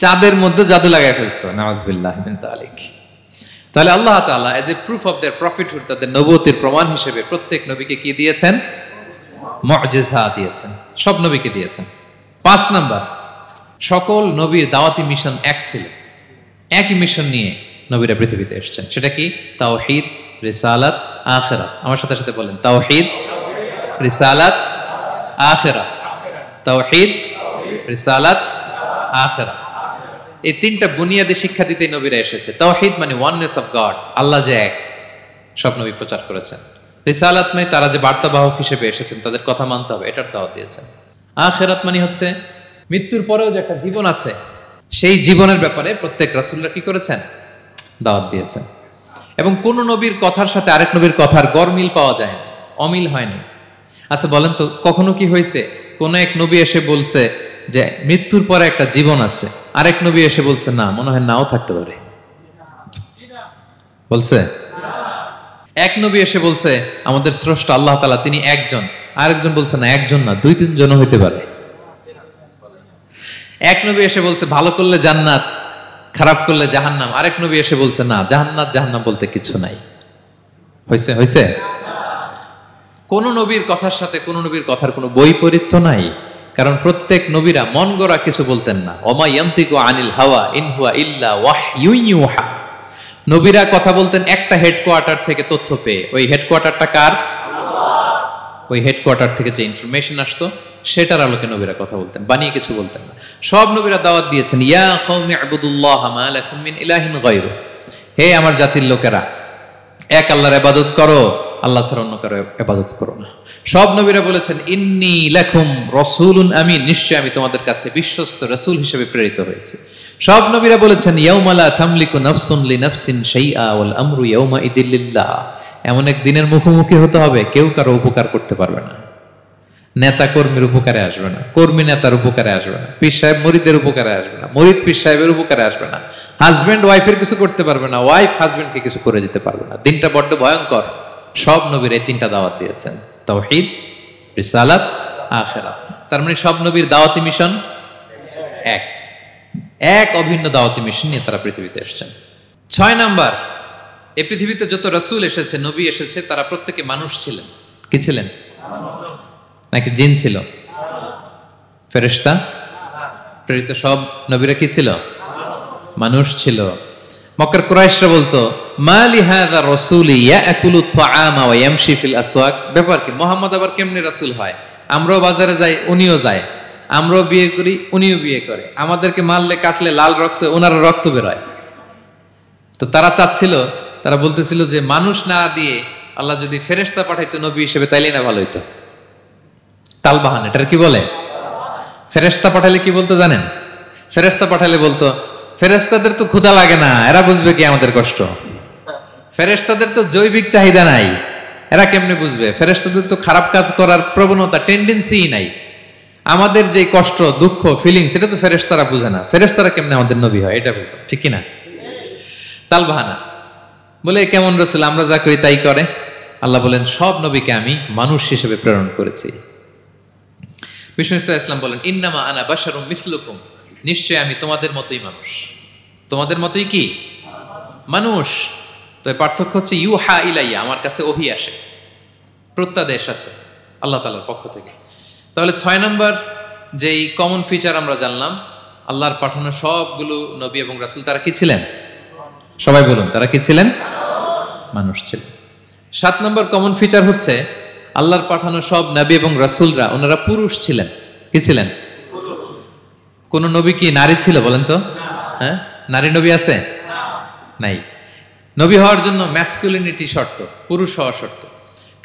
চাঁদের মধ্যে জাদু লাগাই ফেলছো। নাউযুবিল্লাহ মিন যালিক। তাহলে আল্লাহ তাআলা age a proof of their prophethood, তাদের নবুয়তির প্রমাণ হিসেবে প্রত্যেক নবীকে কি দিয়েছেন? মুআজিজা দিয়েছেন। সব নবীকে দিয়েছেন। 5 নাম্বার, সকল নবীর দাওয়াতি মিশন এক ছিল। একই মিশন নিয়ে নবীরা পৃথিবীতে এসেছেন। সেটা কি? তাওহীদ, রিসালাত, আখিরাত। আমার সাথে সাথে বলেন, তাওহীদ, রিসালাত, আখিরাত। তাওহীদ, রিসালাত, আখিরাত। এই 3টা বুনিয়াদী শিক্ষা দিতে নবীরা এসেছে। তাওহীদ মানে ওয়াননেস অফ গড, আল্লাহ যে এক, সব নবী প্রচার করেছেন। রিসালাত মানে তারা যে বার্তাবাহক হিসেবে এসেছেন তাদের কথা মানতে হবে, এটার দাওয়াত দিয়েছেন। আখিরাত মানে হচ্ছে মৃত্যুর পরেও যে একটা জীবন আছে, সেই জীবনের ব্যাপারে প্রত্যেক রাসূলরা কি করেছেন? দাওয়াত দিয়েছেন। এবং কোন নবীর কথার সাথে আরেক নবীর কথার গরমিল পাওয়া যায় না, অমিল হয়নি। আচ্ছা বলেন তো, কখনো কি হয়েছে কোন এক নবী এসে বলছে যে মৃত্যুর পরে একটা জীবন আছে, আরেক নবী এসে বলছে না, মনে হয় নাও থাকতে পারে। বলছে এক নবী এসে বলছে আমাদের স্রষ্টা আল্লাহ তাআলা তিনি একজন, আরেকজন বলছে না একজন না, দুই তিনজন হইতে পারে। এক নবী এসে বলছে ভালো করলে জান্নাত, খারাপ করলে জাহান্নাম, আরেক নবী এসে বলছে না, জান্নাত জাহান্নাম বলতে কিছু নাই। হয়েছে হয়েছে। কোন নবীর কথার সাথে কোন নবীর কথার কোনো বৈপরীত্য নাই, কারণ প্রত্যেক নবীরা মন গড়া কিছু বলতেন না। ওমা ইয়ান্তিকু আনিল হাওয়া ইন হুয়া ইল্লা ওয়াহয়ুন ইউহা। নবীরা কথা বলতেন একটা হেডকোয়ার্টার থেকে তথ্য পেয়ে। ওই হেডকোয়ার্টারটা কার? আল্লাহ। ওই হেডকোয়ার্টার থেকে যে ইনফরমেশন আসতো সেটার আলোকে নবীরা কথা বলতেন, বানিয়ে কিছু বলতেন না। সব নবীরা দাওয়াত দিয়েছেন ইয়া কওমি ইবুদুল্লাহ মা লাকুম মিন ইলাহিন গায়রু, হে আমার জাতির লোকেরা এক আল্লাহর ইবাদত করো, আল্লাহ ছাড়া অন্য কারো ইবাদত করো না। সব নবীরা বলেছেন ইন্নী লাকুম রাসূলুন আমিন, নিশ্চয় আমি তোমাদের কাছে বিশ্বস্ত রাসূল হিসেবে প্রেরিত হয়েছি। সব নবীরা বলেছেন ইয়াউমা লা তামলিকু নাফসুন লিনাফসিন শাইআ ওয়াল আমরু ইয়াউমা ইযিল লিল্লাহ, এমন এক দিনের মুখোমুখি হতে হবে কেউ কারো উপকার করতে পারবে না। নেতা কর্মীর উপকারে আসবে না, কর্মী নেতার উপকারে আসবে না, পীর সাহেব মুরিদের উপকারে আসবে না, মুরিদ পীর সাহেবের উপকারে আসবে না, হাজবেন্ড ওয়াইফের কিছু করতে পারবে না, ওয়াইফ হাজবেন্ডকে কিছু করে দিতে পারবে না। দিনটা বড্ড ভয়ঙ্কর। সব নবীর এই তিনটা দাওয়াত দিয়েছেন, তাওহীদ, রিসালাত, আখিরাত। তার মানে সব নবীর দাওয়াতি মিশন এক, এক অভিন্ন দাওয়াতি মিশন নিয়ে তারা পৃথিবীতে এসেছেন। 6 নাম্বার, এই পৃথিবীতে যত রাসূল এসেছে, নবী এসেছে, তারা প্রত্যেকে মানুষ ছিলেন। কি ছিলেন? নাকি জিন ছিল? ফেরেশতা? প্রেরিত সব নবীরা কি ছিল? মানুষ ছিল। মক্কার কুরাইশরা বলতো মা লিহাযা রাসূলি ইয়াকুলু আত-তাআমা ওয়া ইয়ামশি ফিল আসওয়াক, ব্যাপার কি মুহাম্মদ আবার কেমনে রাসূল হয়? আমরাও বাজারে যাই, উনিও যায়, আমরাও বিয়ে করি, উনিও বিয়ে করে, আমাদেরকে মারলে কাটলে লাল রক্ত, ওনার রক্ত বের হয়। তো তারা চাচ্ছিল, তারা বলতেছিল যে মানুষ না দিয়ে আল্লাহ যদি ফেরেশতা পাঠাইতো নবী হিসেবে তাইলেই না ভালো হইতো। তালবাহান, এটার কি বলে? ফেরেশতা পাঠালে কি বলতো জানেন? ফেরেশতা পাঠালে বলতো ফেরেশতাদের তো ক্ষুধা লাগে না, এরা বুঝবে কি আমাদের কষ্ট? ফেরেশতাদের তো জৈবিক চাহিদা নাই, এরা কেমনে বুঝবে? ফেরেশতাদের তো খারাপ কাজ করার প্রবণতা, টেন্ডেন্সি নাই। আমাদের যে কষ্ট, দুঃখ, ফিলিং, সেটা তো ফেরেশতারা বুঝে না, ফেরেশতারা কেমনে আমাদের নবী হয়? এটা বলতো, ঠিক কিনা? তালবাহানা বলে কেমন রাসূল, আমরা যা করি তাই করে। আল্লাহ বলেন সব নবীকে আমি মানুষ হিসেবে প্রেরণ করেছি। বিষ্ণু ইসলাম বলেন ইন্নামা আনা বাশারুম মিসলুকুম, নিশ্চয় আমি তোমাদের মতোই মানুষ। তোমাদের মতোই কি মানুষ? তো পার্থক্য হচ্ছে ইউহা ইলাইয়া, আমার কাছে ওহী আসে, প্রত্যাদেশ আছে আল্লাহ তাআলার পক্ষ থেকে। তাহলে 6 নম্বর যেই কমন ফিচার আমরা জানলাম, আল্লাহর পাঠানো সবগুলো নবী এবং রাসূল তারা কি ছিলেন? সবাই বলুন, তারা কি ছিলেন? মানুষ ছিলেন। 7 নম্বর কমন ফিচার হচ্ছে আল্লাহর পাঠানো সব নবী এবং রাসূলরা ওনারা পুরুষ ছিলেন। কি ছিলেন? কোন নবী কি নারী ছিল বলেন তো? হ্যাঁ, নারী নবী আছে? নাই। নবী হওয়ার জন্য ম্যাসকুলিনিটি শর্ত, পুরুষ হওয়া শর্ত।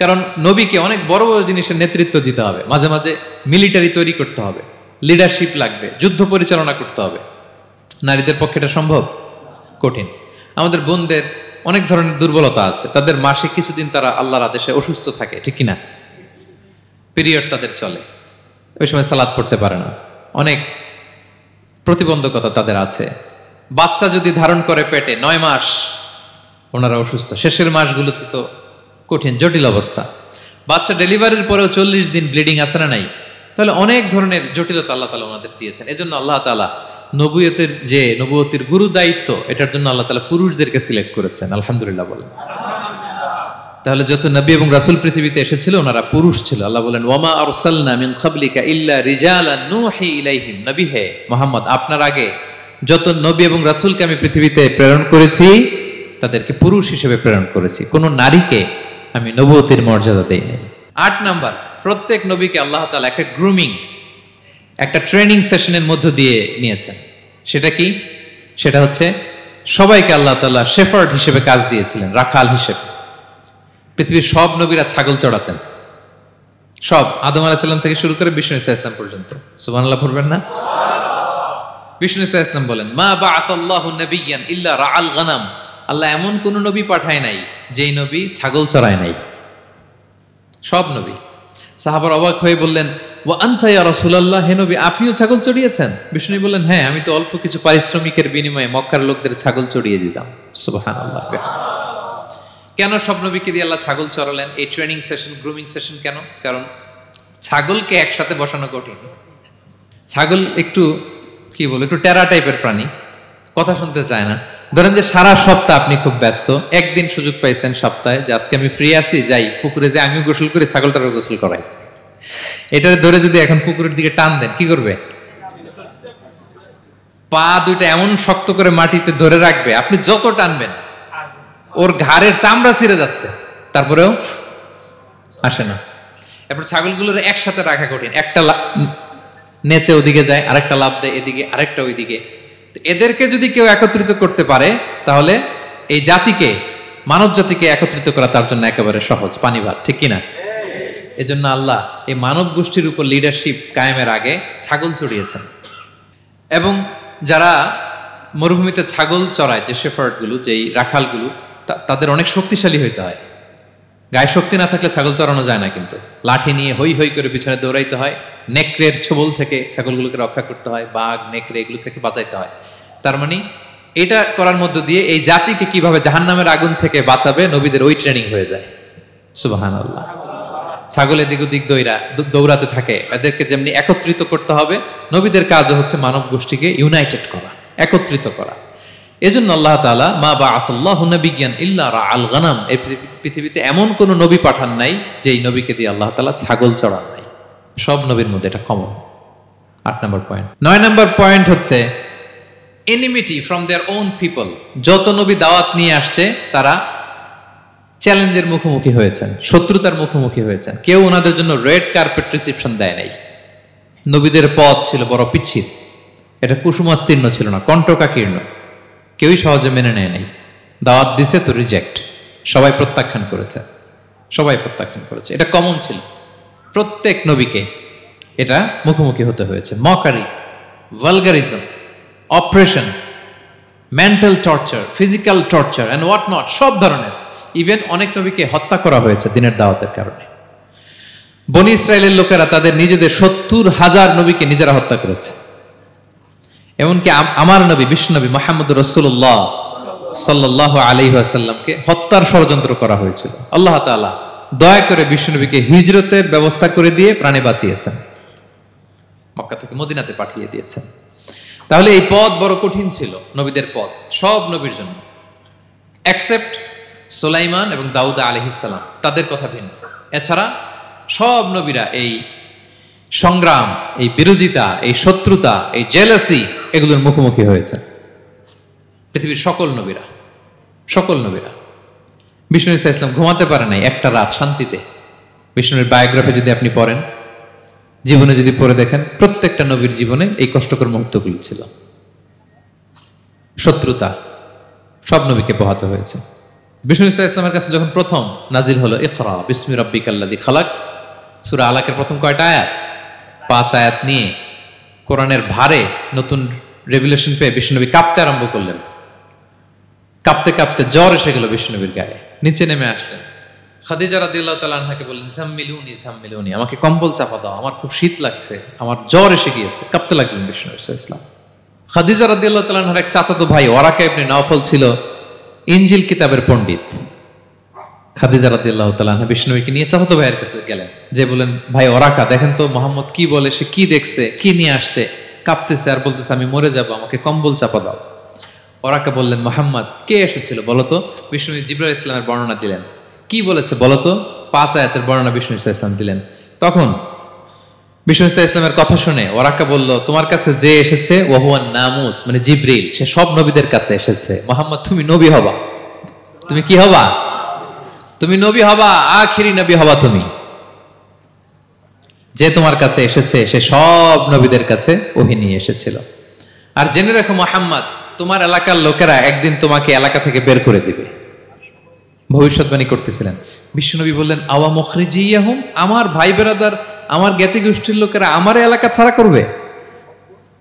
কারণ নবীকে অনেক বড় বড় জিনিসের নেতৃত্ব দিতে হবে, মাঝে মাঝে মিলিটারি তৈরি করতে হবে, লিডারশিপ লাগবে, যুদ্ধ পরিচালনা করতে হবে। নারীদের পক্ষে এটা সম্ভব? কঠিন। আমাদের বোনদের অনেক ধরনের দুর্বলতা আছে, তাদের মাসে কিছুদিন তারা আল্লাহর আদেশে অসুস্থ থাকে, ঠিক কিনা? পিরিয়ড তাদের চলে, ওই সময় সালাত পড়তে পারে না, অনেক প্রতিবন্ধকতা তাদের আছে। বাচ্চা যদি ধারণ করে পেটে 9 মাস, ওনারা অসুস্থ। শেষের মাসগুলোতে তো কঠিন, জটিল অবস্থা। বাচ্চা ডেলিভারির পরেও 40 দিন ব্লিডিং আছে না নাই? তাহলে অনেক ধরনের জটিলতা আল্লাহ তাআলা ওনাদের দিয়েছেন। এজন্য আল্লাহ তাআলা নবুয়তের যে নবুয়তির গুরু দায়িত্ব, এটার জন্য আল্লাহ তাআলা পুরুষদেরকে সিলেক্ট করেছেন। আলহামদুলিল্লাহ বলেন। তাহলে যত নবী এবং রাসূল পৃথিবীতে এসেছিল ওনারা পুরুষ ছিল। আল্লাহ বলেন ওয়ামা আরসালনা মিন ক্বাবলিকা ইল্লা রিজালান নূহি ইলাইহিম, নবী হে মুহাম্মদ আপনার আগে যত নবী এবং রাসূলকে আমি পৃথিবীতে প্রেরণ করেছি তাদেরকে পুরুষ হিসেবে প্রেরণ করেছি, কোনো নারীকে আমি নবুয়তির মর্যাদা দেই নাই। 8 নাম্বার, প্রত্যেক নবীকে আল্লাহ তাআলা একটা গ্রুমিং, একটা ট্রেনিং সেশনের মধ্য দিয়ে নিয়েছেন। সেটা কি? সেটা হচ্ছে সবাইকে আল্লাহ তাআলা শেফার্ড হিসেবে কাজ দিয়েছিলেন, রাখাল হিসেবে। পৃথিবীর সব নবীরা ছাগল চড়াতেন, সব, আদম আলাইহিস সালাম থেকে শুরু করে বিষ্ণু ইসা ইসলাম পর্যন্ত। সুবহানাল্লাহ পড়বেন না? বিষ্ণু ইসা ইসলাম বলেন মা বাআসাল্লাহু নাবিয়্যান ইল্লা রাআল গানাম, আল্লাহ এমন কোন নবী পাঠায় নাই যেই নবী ছাগল চড়ায় নাই। সব নবী। সাহাবারা অবাক হয়ে বললেন, ওয়া আনতা ইয়া রাসূলুল্লাহ, হে নবী আপনিও ছাগল চড়িয়েছেন? বিষ্ণু বললেন, হ্যাঁ, আমি তো অল্প কিছু পারিশ্রমিকের বিনিময়ে মক্কার লোকদের ছাগল চড়িয়ে দিতাম। সুবহানাল্লাহ। কেন সব নবীকে দিয়ে আল্লাহ ছাগল চড়ালেন? এই ট্রেনিং সেশন, গ্রুমিং সেশন কেন? কারণ ছাগলকে একসাথে বসানো কঠিন। ছাগল একটু কি বলে, একটু টেরা টাইপের প্রাণী, কথা শুনতে চায় না। ধরেন যে সারা সপ্তাহ আপনি খুব ব্যস্ত, একদিন সুযোগ পাইছেন সপ্তাহে যে আজকে আমি ফ্রি আছি, যাই পুকুরে যাই, আমিও গোসল করি, ছাগলটারও গোসল করাই। এটা ধরে যদি এখন পুকুরের দিকে টান দেন, কি করবে? পা দুইটা এমন শক্ত করে মাটিতে ধরে রাখবে, আপনি যত টানবেন ওর ঘাড়ের চামড়া ছিঁড়ে যাচ্ছে, তারপরেও আসে না। এরপর ছাগলগুলোর একসাথে রাখা কঠিন, একটা নেচে ওদিকে যায়, আরেকটা লাফ দেয় এদিকে, আরেকটা ওইদিকে। এদেরকে যদি কেউ একত্রিত করতে পারে তাহলে এই জাতিকে, মানব জাতিকে একত্রিত করা তার জন্য একেবারে সহজ, পানি ভাত, ঠিক কিনা? এজন্য আল্লাহ এই মানব গোষ্ঠীর উপর লিডারশিপ কায়েমের আগে ছাগল চড়িয়েছেন। এবং যারা মরুভূমিতে ছাগল চড়ায়, যে শেফার্ডগুলো, যেই রাখালগুলো, তাদের অনেক শক্তিশালী হইতে হয়। গায়ে শক্তি না থাকলে ছাগল চড়ানো যায় না, কিন্তু লাঠি নিয়ে হই হই করে পিছনে দৌড়াইতে হয়, নেকড়ের ছোবল থেকে ছাগলগুলোকে রক্ষা করতে হয়, বাঘ নেকড়ে এগুলো থেকে বাঁচাইতে হয়। তার মানে এটা করার মধ্য দিয়ে এই জাতিকে কিভাবে জাহান্নামের আগুন থেকে বাঁচাবে নবীদের ওই ট্রেনিং হয়ে যায়। সুবহানাল্লাহ। ছাগল এদিক ওদিক দৌড়াতে থাকে, এদেরকে যেমনি একত্রিত করতে হবে, নবীদের কাজও হচ্ছে মানব গোষ্ঠীকে ইউনাইটেড করা, একত্রিত করা। এজন্য আল্লাহ তাআলা মা বাআসাল্লাহু নাবিয়্যান ইল্লা রাআল গানাম, এই পৃথিবীতে এমন কোন নবী পাঠান নাই যেই নবীকে দিয়ে আল্লাহ তাআলা ছাগল চড়ান নাই। সব নবীর মধ্যে এটা কমন। 8 নম্বর পয়েন্ট। 9 নম্বর পয়েন্ট হচ্ছে enmity from their own people. যত নবী দাওয়াত নিয়ে আসছে তারা চ্যালেঞ্জের মুখোমুখি হয়েছেন, শত্রুতার মুখোমুখি হয়েছেন। কেউ ওনাদের জন্য রেড কার্পেট রিসেপশন দেয় নাই। নবীদের পথ ছিল বড় পিচ্ছিল, এটা কুসুমাস্তীর্ণ ছিল না, কণ্টকাকীর্ণ। কেউই সহজে মেনে নেয় নাই। দাওয়াত দিছে তো রিজেক্ট, সবাই প্রত্যাখ্যান করেছে, সবাই প্রত্যাখ্যান করেছে। এটা কমন ছিল, প্রত্যেক নবীকে এটা মুখোমুখি হতে হয়েছে। Mockery, vulgarism, oppression, mental torture, physical torture and what not, সব ধরনের। ইভেন অনেক নবীকে হত্যা করা হয়েছে দিনের দাওয়াতের কারণে। বনি ইসরায়েলের লোকেরা তাদের নিজেদের 70,000 নবীকে নিজেরা হত্যা করেছে। এমনকি আমার নবী বিশ্বনবী মুহাম্মদ রাসূলুল্লাহ সাল্লাল্লাহু আলাইহি ওয়াসাল্লামকে হত্যার ষড়যন্ত্র করা হয়েছিল। আল্লাহ তাআলা দয়া করে বিশ্বনবীকে হিজরতের ব্যবস্থা করে দিয়ে প্রাণে বাঁচিয়েছেন, মক্কা থেকে মদিনাতে পাঠিয়ে দিয়েছেন। তাহলে এই পথ বড় কঠিন ছিল, নবীদের পথ, সব নবীর জন্য, এক্সেপ্ট সুলাইমান এবং দাউদ আলাইহিস সালাম, তাদের কথা ভিন্ন। এছাড়া সব নবীরা এই সংগ্রাম, এই বিরোধিতা, এই শত্রুতা, এই জেলাসি, এগুলোর মুখোমুখি হয়েছে পৃথিবীর সকল নবীরা, সকল নবীরা। বিষ্ণু ঈসা ইসলাম ঘুমাতে পারে নাই একটা রাত শান্তিতে। বিষ্ণুর বায়োগ্রাফি যদি আপনি পড়েন, জীবনে যদি পড়ে দেখেন, প্রত্যেকটা নবীর জীবনে এই কষ্টকর মুহূর্তগুলো ছিল। শত্রুতা সব নবীকে পোহাতে হয়েছে। বিষ্ণু ঈসা ইসলামের কাছে যখন প্রথম নাজিল হলো ইকরা বিসমি রাব্বিকাল্লাযী খালাক, সূরা আলাকের প্রথম কয়টা আয়াত? 5 আয়াত নিয়ে কোরআনের ভারে নতুন রেভেলেশন পেয়ে বিষ্ণুনবী কাঁপতে আরম্ভ করলেন। কাঁপতে কাঁপতে জ্বর এসে গেল বিষ্ণুনবীর গায়ে, নিচে নেমে আসলেন। খাদিজা রাদিয়াল্লাহু তাআলা আনহাকে বললেন, জাম্মিলুনি জাম্মিলুনি, আমাকে কম্বল চাপা দাও, আমার খুব শীত লাগছে, আমার জ্বর এসে গিয়েছে। কাঁপতে লাগলেন বিষ্ণু ঈসা ইসলাম। খাদিজা রাদিয়াল্লাহু তাআলা আনহার এক চাচাতো ভাই ওরাকা ইবনে নওফল ছিল ইনজিল কিতাবের পণ্ডিত। খাদিজা রাদিয়াল্লাহু তাআলা আনহা বিষ্ণুনবীকে নিয়ে চাচাতো ভাইয়ের কাছে গেলেন, যে বলেন, ভাই ওরাকা দেখেন তো মুহাম্মদ কি বলে, সে কি দেখছে, কি নিয়ে আসছে, কাঁপতেছে আর বলতেছে আমি মরে যাব, আমাকে কম্বল চাপা দাও। ওরাকা বললেন, মুহাম্মদ কে এসেছিল বলতো? বিষ্ণু জিবরাইল ইসলামের বর্ণনা দিলেন। কি বলেছে বলতো? 5 আয়াতের বর্ণনা বিষ্ণু ঈসা ইসলাম দিলেন। তখন বিষ্ণু ঈসা ইসলামের কথা শুনে ওরাকা বলল, তোমার কাছে যে এসেছে ওয়াহুয়ান নামুস, মানে জিবরিল, সে সব নবীদের কাছে এসেছে। মুহাম্মদ তুমি নবী হবা, তুমি কি হবা? তুমি নবী হবা, আখিরি নবী হবা তুমি। যে তোমার কাছে এসেছে সে সব নবীদের কাছে ওহী নিয়ে এসেছিল। আর জেনে রাখো মুহাম্মদ, তোমার এলাকার লোকেরা একদিন তোমাকে এলাকা থেকে বের করে দিবে। ভবিষ্যৎবাণী করতেছিলেন। বিশ্বনবী বললেন, আওয়া মুখরিজিয়াহুম, আমার ভাই বেরাদার, আমার জ্ঞাতি গোষ্ঠীর লোকেরা আমার এলাকা ছাড়া করবে?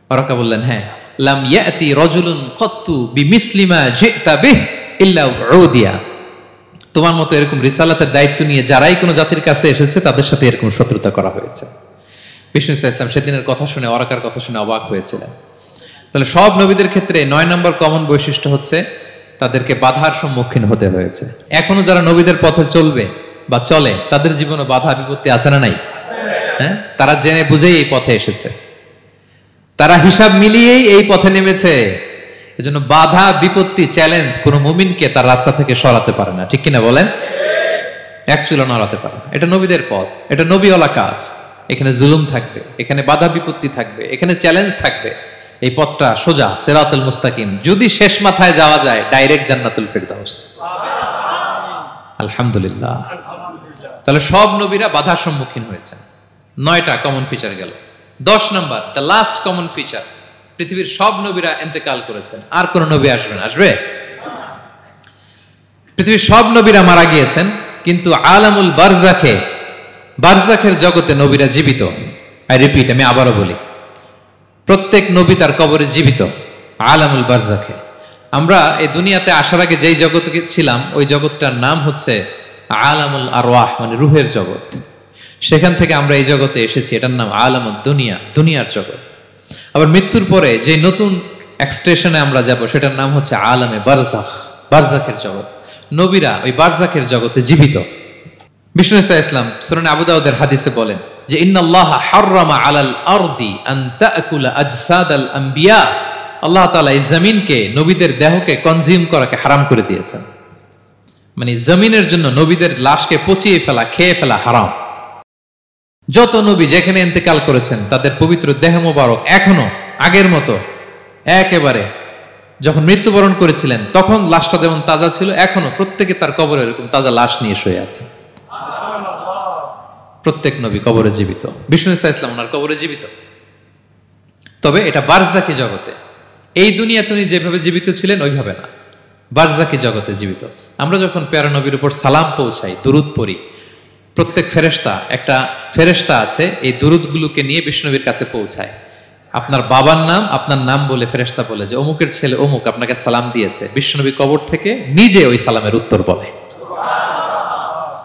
ওরাকা বললেন, হ্যাঁ। লাম ইয়াতি রাজুলুন ক্বাত্তু বিমিসলি মা জিতা বিহি ইল্লা উদিয়া, তোমার মতো এরকম রিসালাতের দায়িত্ব নিয়ে যারাই কোনো জাতির কাছে এসেছে তাদের সাথে এরকম শত্রুতা করা হয়েছে। বিষ্ণু ইসলাম সেদিনের কথা শুনে, ওরাকার কথা শুনে অবাক হয়েছিলেন। তাহলে সব নবীদের ক্ষেত্রে 9 নম্বর কমন বৈশিষ্ট্য হচ্ছে তাদেরকে বাধার সম্মুখীন হতে হয়েছে। এখনো যারা নবীদের পথে চলবে বা চলে তাদের জীবনে বাধা বিপত্তি আছে না নাই? হ্যাঁ, তারা জেনে বুঝেই এই পথে এসেছে, তারা হিসাব মিলিয়েই এই পথে নেমেছে। এজন্য বাধা বিপত্তি চ্যালেঞ্জ কোন মুমিনকে তার রাস্তা থেকে সরাতে পারে না, ঠিক কিনা বলেন? এক চুলো নড়াতে পারে না। এটা নবীদের পথ, এটা নবীওয়ালা কাজ। এখানে জুলুম থাকবে, এখানে বাধা বিপত্তি থাকবে, এখানে চ্যালেঞ্জ থাকবে। এই পথটা সোজা, সিরাতুল মুস্তাকিম। যদি শেষ মাথায় যাওয়া যায়, ডাইরেক্ট জান্নাতুল ফিরদাউস। আলহামদুলিল্লাহ। তাহলে সব নবীরা বাধার সম্মুখীন হয়েছে। 9টা কমন ফিচার গেল। 10 নম্বর, দ্য লাস্ট কমন ফিচার, পৃথিবীর সব নবীরা ইন্তেকাল করেছেন, আর কোন নবী আসবে না। আসবে? পৃথিবীর সব নবীরা মারা গিয়েছেন, কিন্তু আলামুল বারজাখে, বারজাখের জগতে নবীরা জীবিত। আই রিপিট, আমি আবারও বলি, প্রত্যেক নবী তার কবরে জীবিত। আলামুল বারজাখে। আমরা এই দুনিয়াতে আসার আগে যেই জগতে ছিলাম, ওই জগৎটার নাম হচ্ছে আলামুল আরওয়াহ, মানে রুহের জগৎ। সেখান থেকে আমরা এই জগতে এসেছি, এটার নাম আলামুদ দুনিয়া, দুনিয়ার জগৎ। আবার মৃত্যুর পরে যে নতুন এক্সটেশনে আমরা যাব, সেটার নাম হচ্ছে আলামে বারজাখ, বারজাখের জগৎ। নবীরা ওই বারজাখের জগতে জীবিত। বিষ্ণু ইসলাম সুনানে আবু দাউদের হাদিসে বলেন যে ইন্নাল্লাহা হাররামা আলাল আরদি আন তাকুলা আজসাদাল আম্বিয়া, আল্লাহ তাআলা এই জমিনকে, নবীদের দেহকে কনজিউম করাকে হারাম করে দিয়েছেন। মানে জমিনের জন্য নবীদের লাশকে পচিয়ে ফেলা, খেয়ে ফেলা হারাম। যত নবী যেখানে ইন্তেকাল করেছেন, তাদের পবিত্র দেহ মোবারক এখনো আগের মতো একেবারে, যখন মৃত্যুবরণ করেছিলেন তখন লাশটা যেমন তাজা ছিল, এখনো প্রত্যেকে তার কবরে এরকম তাজা লাশ নিয়ে শুয়ে আছে। প্রত্যেক নবী কবরে জীবিত। বিষ্ণু ইসলাম ওনার কবরে জীবিত। তবে এটা বারজাকি জগতে। এই দুনিয়া তিনি যেভাবে জীবিত ছিলেন ওইভাবে না, বারজাকি জগতে জীবিত। আমরা যখন প্যারা নবীর উপর সালাম পৌঁছাই, দুরুদ পড়ি, প্রত্যেক ফেরেশতা, একটা ফেরেশতা আছে এই দুরুদগুলোকে নিয়ে বিষ্ণুনবীর কাছে পৌঁছায়। আপনার বাবার নাম, আপনার নাম বলে ফেরেশতা বলে যে অমুকের ছেলে অমুক আপনাকে সালাম দিয়েছে। বিষ্ণুনবী কবর থেকে নিজে ওই সালামের উত্তর বলে,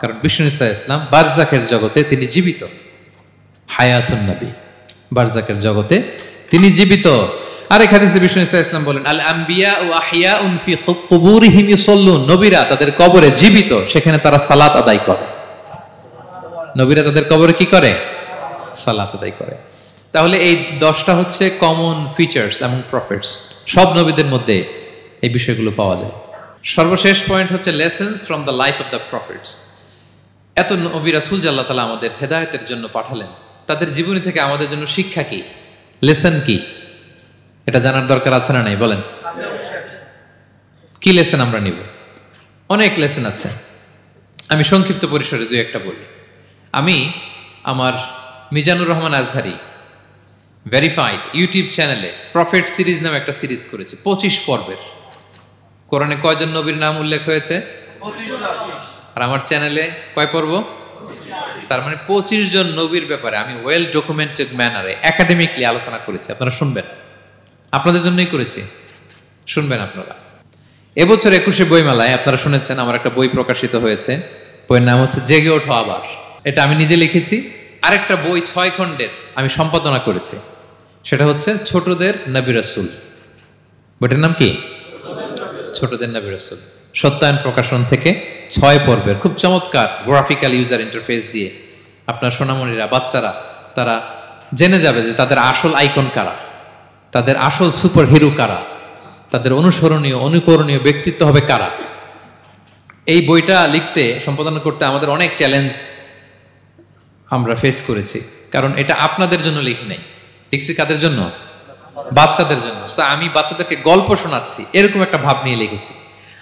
কারণ বিষ্ণু ইসলাম বারজাকের জগতে তিনি জীবিত। হায়াতুন নবী, বারজাকের জগতে তিনি জীবিত। আরেক হাদিসে বিষ্ণু ইসলাম বলেন আল আম্বিয়া ও আহিয়াউন ফি কুবুরিহিম ইউসাল্লুন, নবীরা তাদের কবরে জীবিত, সেখানে তারা সালাত আদায় করে। নবীরা তাদের কবরে কি করে? সালাত আদায় করে। তাহলে এই 10টা হচ্ছে কমন ফিচার্স এবং প্রফিটস। সব নবীদের মধ্যে এই বিষয়গুলো পাওয়া যায়। সর্বশেষ পয়েন্ট হচ্ছে lessons from the life of the profits. এত নবী রাসূল যে আল্লাহ তাআলা আমাদের হেদায়েতের জন্য পাঠালেন, তাদের জীবনী থেকে আমাদের জন্য শিক্ষা কি, লেসন কি, এটা জানার দরকার আছে না নাই? বলেন, কি লেসন আমরা নিব? অনেক লেসন আছে। আমি সংক্ষিপ্ত পরিসরে 2-1টা বলি। আমি আমার মিজানুর রহমান আজহারি ভেরিফাইড ইউটিউব চ্যানেলে প্রফেট সিরিজ নামে একটা সিরিজ করেছি, 25 পর্বের। কোরআনে কয়জন নবীর নাম উল্লেখ হয়েছে? 25। আর আমার চ্যানেলে কয় পর্ব? তার মানে 25 জন নবীর ব্যাপারে আমি ওয়েল ডকুমেন্টেড ম্যানারে একাডেমিকলি আলোচনা করেছি। আপনারা শুনবেন, আপনাদের জন্যই করেছি, শুনবেন আপনারা। এবছর 21শে বইমেলায় আপনারা শুনেছেন আমার একটা বই প্রকাশিত হয়েছে। বইয়ের নাম হচ্ছে জেগে ওঠো আবার। এটা আমি নিজে লিখেছি। আরেকটা বই 6 খণ্ডের আমি সম্পাদনা করেছি, সেটা হচ্ছে ছোটদের নবী রাসূল। বইটার নাম কি? ছোটদের নবী রাসূল। সত্যায়ন প্রকাশন থেকে 6 পর্বের, খুব চমৎকার গ্রাফিক্যাল ইউজার ইন্টারফেস দিয়ে আপনার সোনামণিরা, বাচ্চারা তারা জেনে যাবে যে তাদের আসল আইকন কারা, তাদের আসল সুপার হিরো কারা, তাদের অনুসরণীয় অনুকরণীয় ব্যক্তিত্ব হবে কারা। এই বইটা লিখতে, সম্পাদনা করতে আমাদের অনেক চ্যালেঞ্জ আমরা ফেস করেছি, কারণ এটা আপনাদের জন্য লিখি নাই, লিখছি কাদের জন্য? বাচ্চাদের জন্য। আমি বাচ্চাদেরকে গল্প শোনাচ্ছি এরকম একটা ভাব নিয়ে লিখেছি।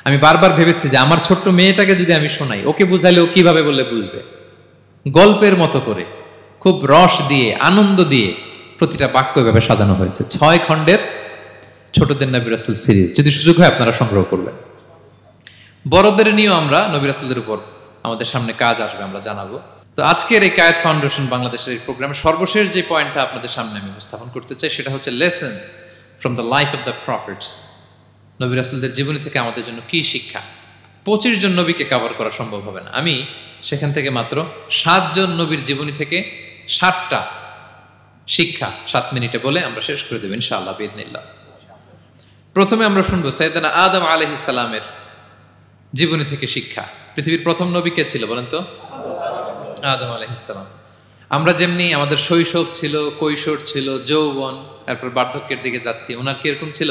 আমি বারবার ভেবেছি যে আমার ছোট্ট মেয়েটাকে যদি আমি শোনাই, ওকে বুঝাইলে ও কিভাবে বললে বুঝবে। গল্পের মতো করে খুব রস দিয়ে, আনন্দ দিয়ে প্রতিটা বাক্য এভাবে সাজানো হয়েছে। 6 খণ্ডের ছোটদের নবী রাসূল সিরিজ। যদি সুযোগ হয় আপনারা সংগ্রহ করবেন। বড়দের নিয়েও আমরা নবী রাসূলদের উপর আমাদের সামনে কাজ আসবে, আমরা জানাবো। তো আজকের এই কায়েত ফাউন্ডেশন বাংলাদেশের এই প্রোগ্রামে সর্বশেষ যে পয়েন্টটা আপনাদের সামনে আমি উপস্থাপন করতে চাই, সেটা হচ্ছে lessons from the life of the profits. নবী রাসূলদের জীবনী থেকে আমাদের জন্য কি শিক্ষা। 25 জন নবীকে কভার করা সম্ভব হবে না। আমি সেখান থেকে মাত্র 7 জন নবীর জীবনী থেকে 7টা শিক্ষা 7 মিনিটে বলে আমরা শেষ করে দেব ইনশাআল্লাহ বিইذنিল্লাহ। প্রথমে আমরা শুনবো সাইয়েদনা আদম আলাইহিস সালামের জীবনী থেকে শিক্ষা। পৃথিবীর প্রথম নবী কে ছিল বলেন তো? আদম আলাইহিস সালাম। আমরা যেমনি আমাদের শৈশব ছিল, কৈশোর ছিল, যৌবন, তারপর বার্ধক্যের দিকে যাচ্ছি, ওনার কি এরকম ছিল?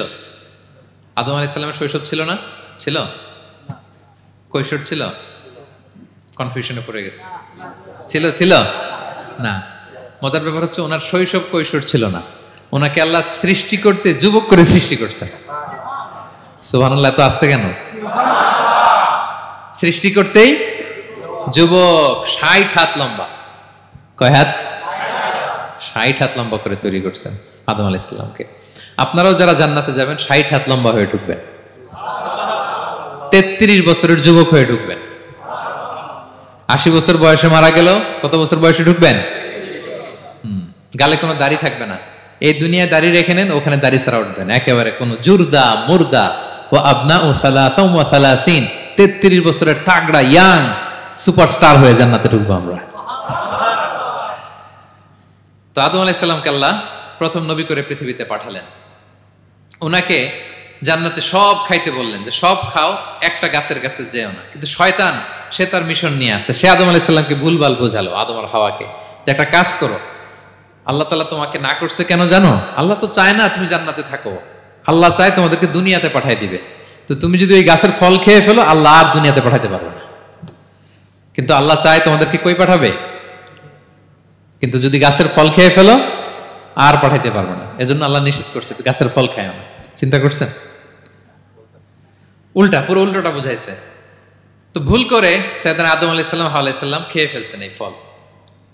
আদম আলাইহিস সালামের শৈশব ছিল না? ছিল? কৈশোর ছিল? কনফিউশনে পড়ে গেছে। ছিল ছিল না। মজার ব্যাপার হচ্ছে ওনার শৈশব কৈশোর ছিল না, ওনাকে আল্লাহ সৃষ্টি করতে যুবক করে সৃষ্টি করছে। সুবহানাল্লাহ, এত আসতে কেন? সৃষ্টি করতেই যুবক, 60 হাত লম্বা। কয় হাত? 60 হাত লম্বা করে তৈরি করছেন আদম আলাইহিস সালামকে। আপনারাও যারা জান্নাতে যাবেন 60 হাত লম্বা হয়ে ঢুকবেন, 33 বছরের যুবক হয়ে ঢুকবেন। 80 বছর বয়সে মারা গেল, কত বছর বয়সে ঢুকবেন? গালে কোনো দাড়ি থাকবে না। এই দুনিয়ায় দাড়ি রেখে নেন, ওখানে দাড়ি ছাড়া উঠবেন একেবারে কোনো জুরদা মুর্দা। ও আবনা ও সালাসাম ওয়া সালাসিন, 33 বছরের তাগড়া ইয়াং সুপারস্টার হয়ে জান্নাতে ঢুকবো আমরা। তো আদম আলাইহিস সালামকে আল্লাহ প্রথম নবী করে পৃথিবীতে পাঠালেন। ওনাকে জান্নাতে সব খাইতে বললেন যে সব খাও, একটা গাছের কাছে যেও না। কিন্তু শয়তান সে তার মিশন নিয়ে আসে, সে আদম আলাইহিস সালামকে ভুলভাল বোঝালো, আদম আর হাওয়াকে, যে একটা কাজ করো, আল্লাহ তাআলা তোমাকে না করছে কেন জানো? আল্লাহ তো চায় না তুমি জান্নাতে থাকো, আল্লাহ চায় তোমাদেরকে দুনিয়াতে পাঠিয়ে দিবে। তো তুমি যদি ওই গাছের ফল খেয়ে ফেলো, আল্লাহ আর দুনিয়াতে পাঠাতে পারবে না। কিন্তু আল্লাহ চায় তোমাদেরকে কই পাঠাবে? কিন্তু যদি গাছের ফল খেয়ে ফেলো আর পাঠাইতে পারবে না। এজন্য আল্লাহ নিষেধ করছে গাছের ফল খায় না। চিন্তা করছেন? উল্টা, পুরো উল্টোটা বুঝাইছে। তো ভুল করে সাইয়েদনা আদম আলাইহিস সালাম, হাওয়া আলাইহিস সালাম খেয়ে ফেলছেন এই ফল।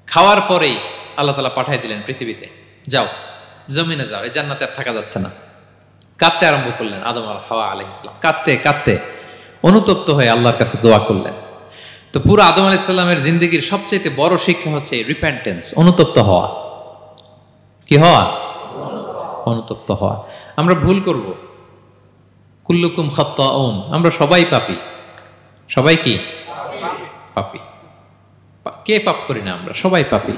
খাওয়ার পরেই আল্লাহ তাআলা পাঠিয়ে দিলেন পৃথিবীতে, যাও জমিনে যাও, এই জান্নাতে আর থাকা যাচ্ছে না। কাঁদতে আরম্ভ করলেন আদম আর হাওয়া আলাইহিস সালাম, কাঁদতে কাঁদতে অনুতপ্ত হয়ে আল্লাহর কাছে দোয়া করলেন। তো পুরো আদম আলাইহিস সালামের জিন্দেগির সবচেয়ে বড় শিক্ষা হচ্ছে রিপেন্টেন্স, অনুতপ্ত হওয়া। কি হওয়া? অনুতপ্ত হওয়া। আমরা ভুল করব, কুল্লুকুম খাত্তাউন, আমরা সবাই পাপী। সবাই কি পাপী? কে পাপ করি না? আমরা সবাই পাপী।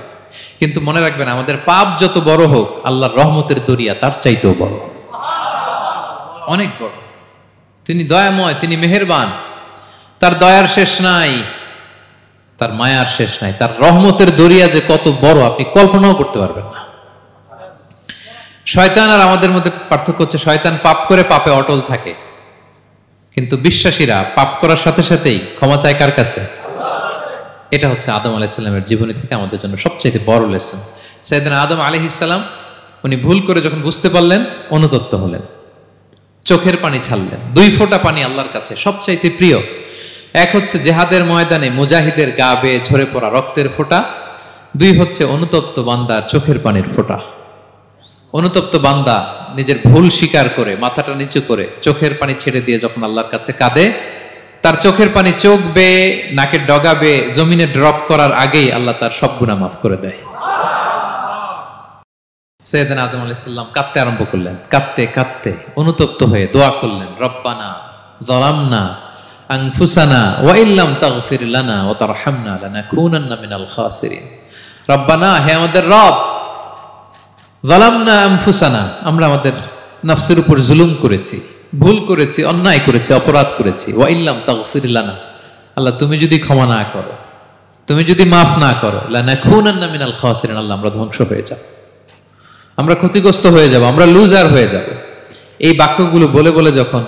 কিন্তু মনে রাখবেন, আমাদের পাপ যত বড় হোক, আল্লাহর রহমতের দরিয়া তার চাইতেও বড়, অনেক বড়। তিনি দয়াময়, তিনি মেহেরবান, তার দয়ার শেষ নাই, তার মায়ার শেষ নাই। তার রহমতের দরিয়া যে কত বড় আপনি কল্পনাও করতে পারবেন না। শয়তান আর আমাদের মধ্যে পার্থক্য হচ্ছে, শয়তান পাপ করে পাপে অটল থাকে, কিন্তু বিশ্বাসীরা পাপ করার সাথে সাথেই ক্ষমা চায় কার কাছে? এটা হচ্ছে আদম আলাইহিস সালামের জীবনী থেকে আমাদের জন্য সবচেয়ে বড় লেসন। সাইয়েদনা আদম আলাইহিস সালাম উনি ভুল করে যখন বুঝতে পারলেন, অনুতপ্ত হলেন, চোখের পানি ছাড়লেন। 2 ফোঁটা পানি আল্লাহর কাছে সবচাইতে প্রিয়। এক হচ্ছে জেহাদের ময়দানে মুজাহিদের গা বেয়ে ঝরে পড়া রক্তের ফোঁটা, 2 হচ্ছে অনুতপ্ত বান্দার চোখের পানির ফোঁটা। অনুতপ্ত বান্দা নিজের ভুল স্বীকার করে মাথাটা নিচু করে চোখের পানি ছেড়ে দিয়ে যখন আল্লাহর কাছে কাঁদে, তার চোখের পানি চোখ বেয়ে নাকের ডগা বেয়ে জমিনে ড্রপ করার আগেই আল্লাহ তার সব গুনাহ মাফ করে দেয়। সাইয়েদনা আদম আলাইহিস সালাম কাঁদতে আরম্ভ করলেন, কাঁদতে কাঁদতে অনুতপ্ত হয়ে দোয়া করলেন, রব্বানা যালামনা আনফুসানা ওয়া ইল্লাম তাগফির লানা ওয়া তারহামনা লানাকুনান্না মিনাল খাসিরিন। রব্বানা, হে আমাদের রব, যালামনা আনফুসানা, আমরা আমাদের নফসের উপর জুলুম করেছি, ভুল করেছি, অন্যায় করেছি, অপরাধ করেছি। ওয়া ইল্লাম তাগফির লানা, আল্লাহ তুমি যদি ক্ষমা না করো, তুমি যদি মাফ না করো, লানাকুনান্না মিনাল খাসিরিন, আল্লাহ আমরা ধ্বংস হয়ে যাব, আমরা ক্ষতিগ্রস্ত হয়ে যাব, আমরা লুজার হয়ে যাব। এই বাক্যগুলো বলে বলে যখন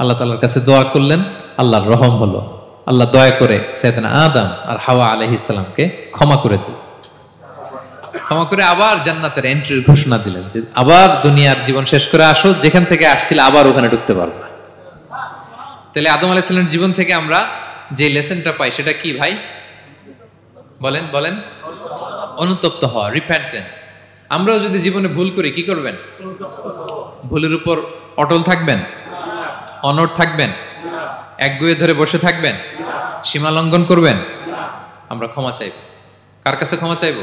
আল্লাহ তাআলার কাছে দোয়া করলেন, আল্লাহর রহম হলো। আল্লাহ দয়া করে সাইয়েদনা আদম আর হাওয়া আলাইহিস সালামকে ক্ষমা করে দিলেন। ক্ষমা করে আবার জান্নাতের এন্ট্রির ঘোষণা দিলেন যে আবার দুনিয়ার জীবন শেষ করে আসো, যেখান থেকে আসছিলে আবার ওখানে ঢুকতে পারবে। তাহলে আদম আলাইহিস সালামের জীবন থেকে আমরা যে লেসনটা পাই সেটা কি ভাই? বলেন বলেন। অনুতপ্ত হওয়া, রিপেন্টেন্স। আমরাও যদি জীবনে ভুল করি কি করবেন? ভুলের উপর অটল থাকবেন? অনড় থাকবেন? একগুঁয়ে ধরে বসে থাকবেন? সীমা লঙ্ঘন করবেন? আমরা ক্ষমা চাইব। কার কাছে ক্ষমা চাইব?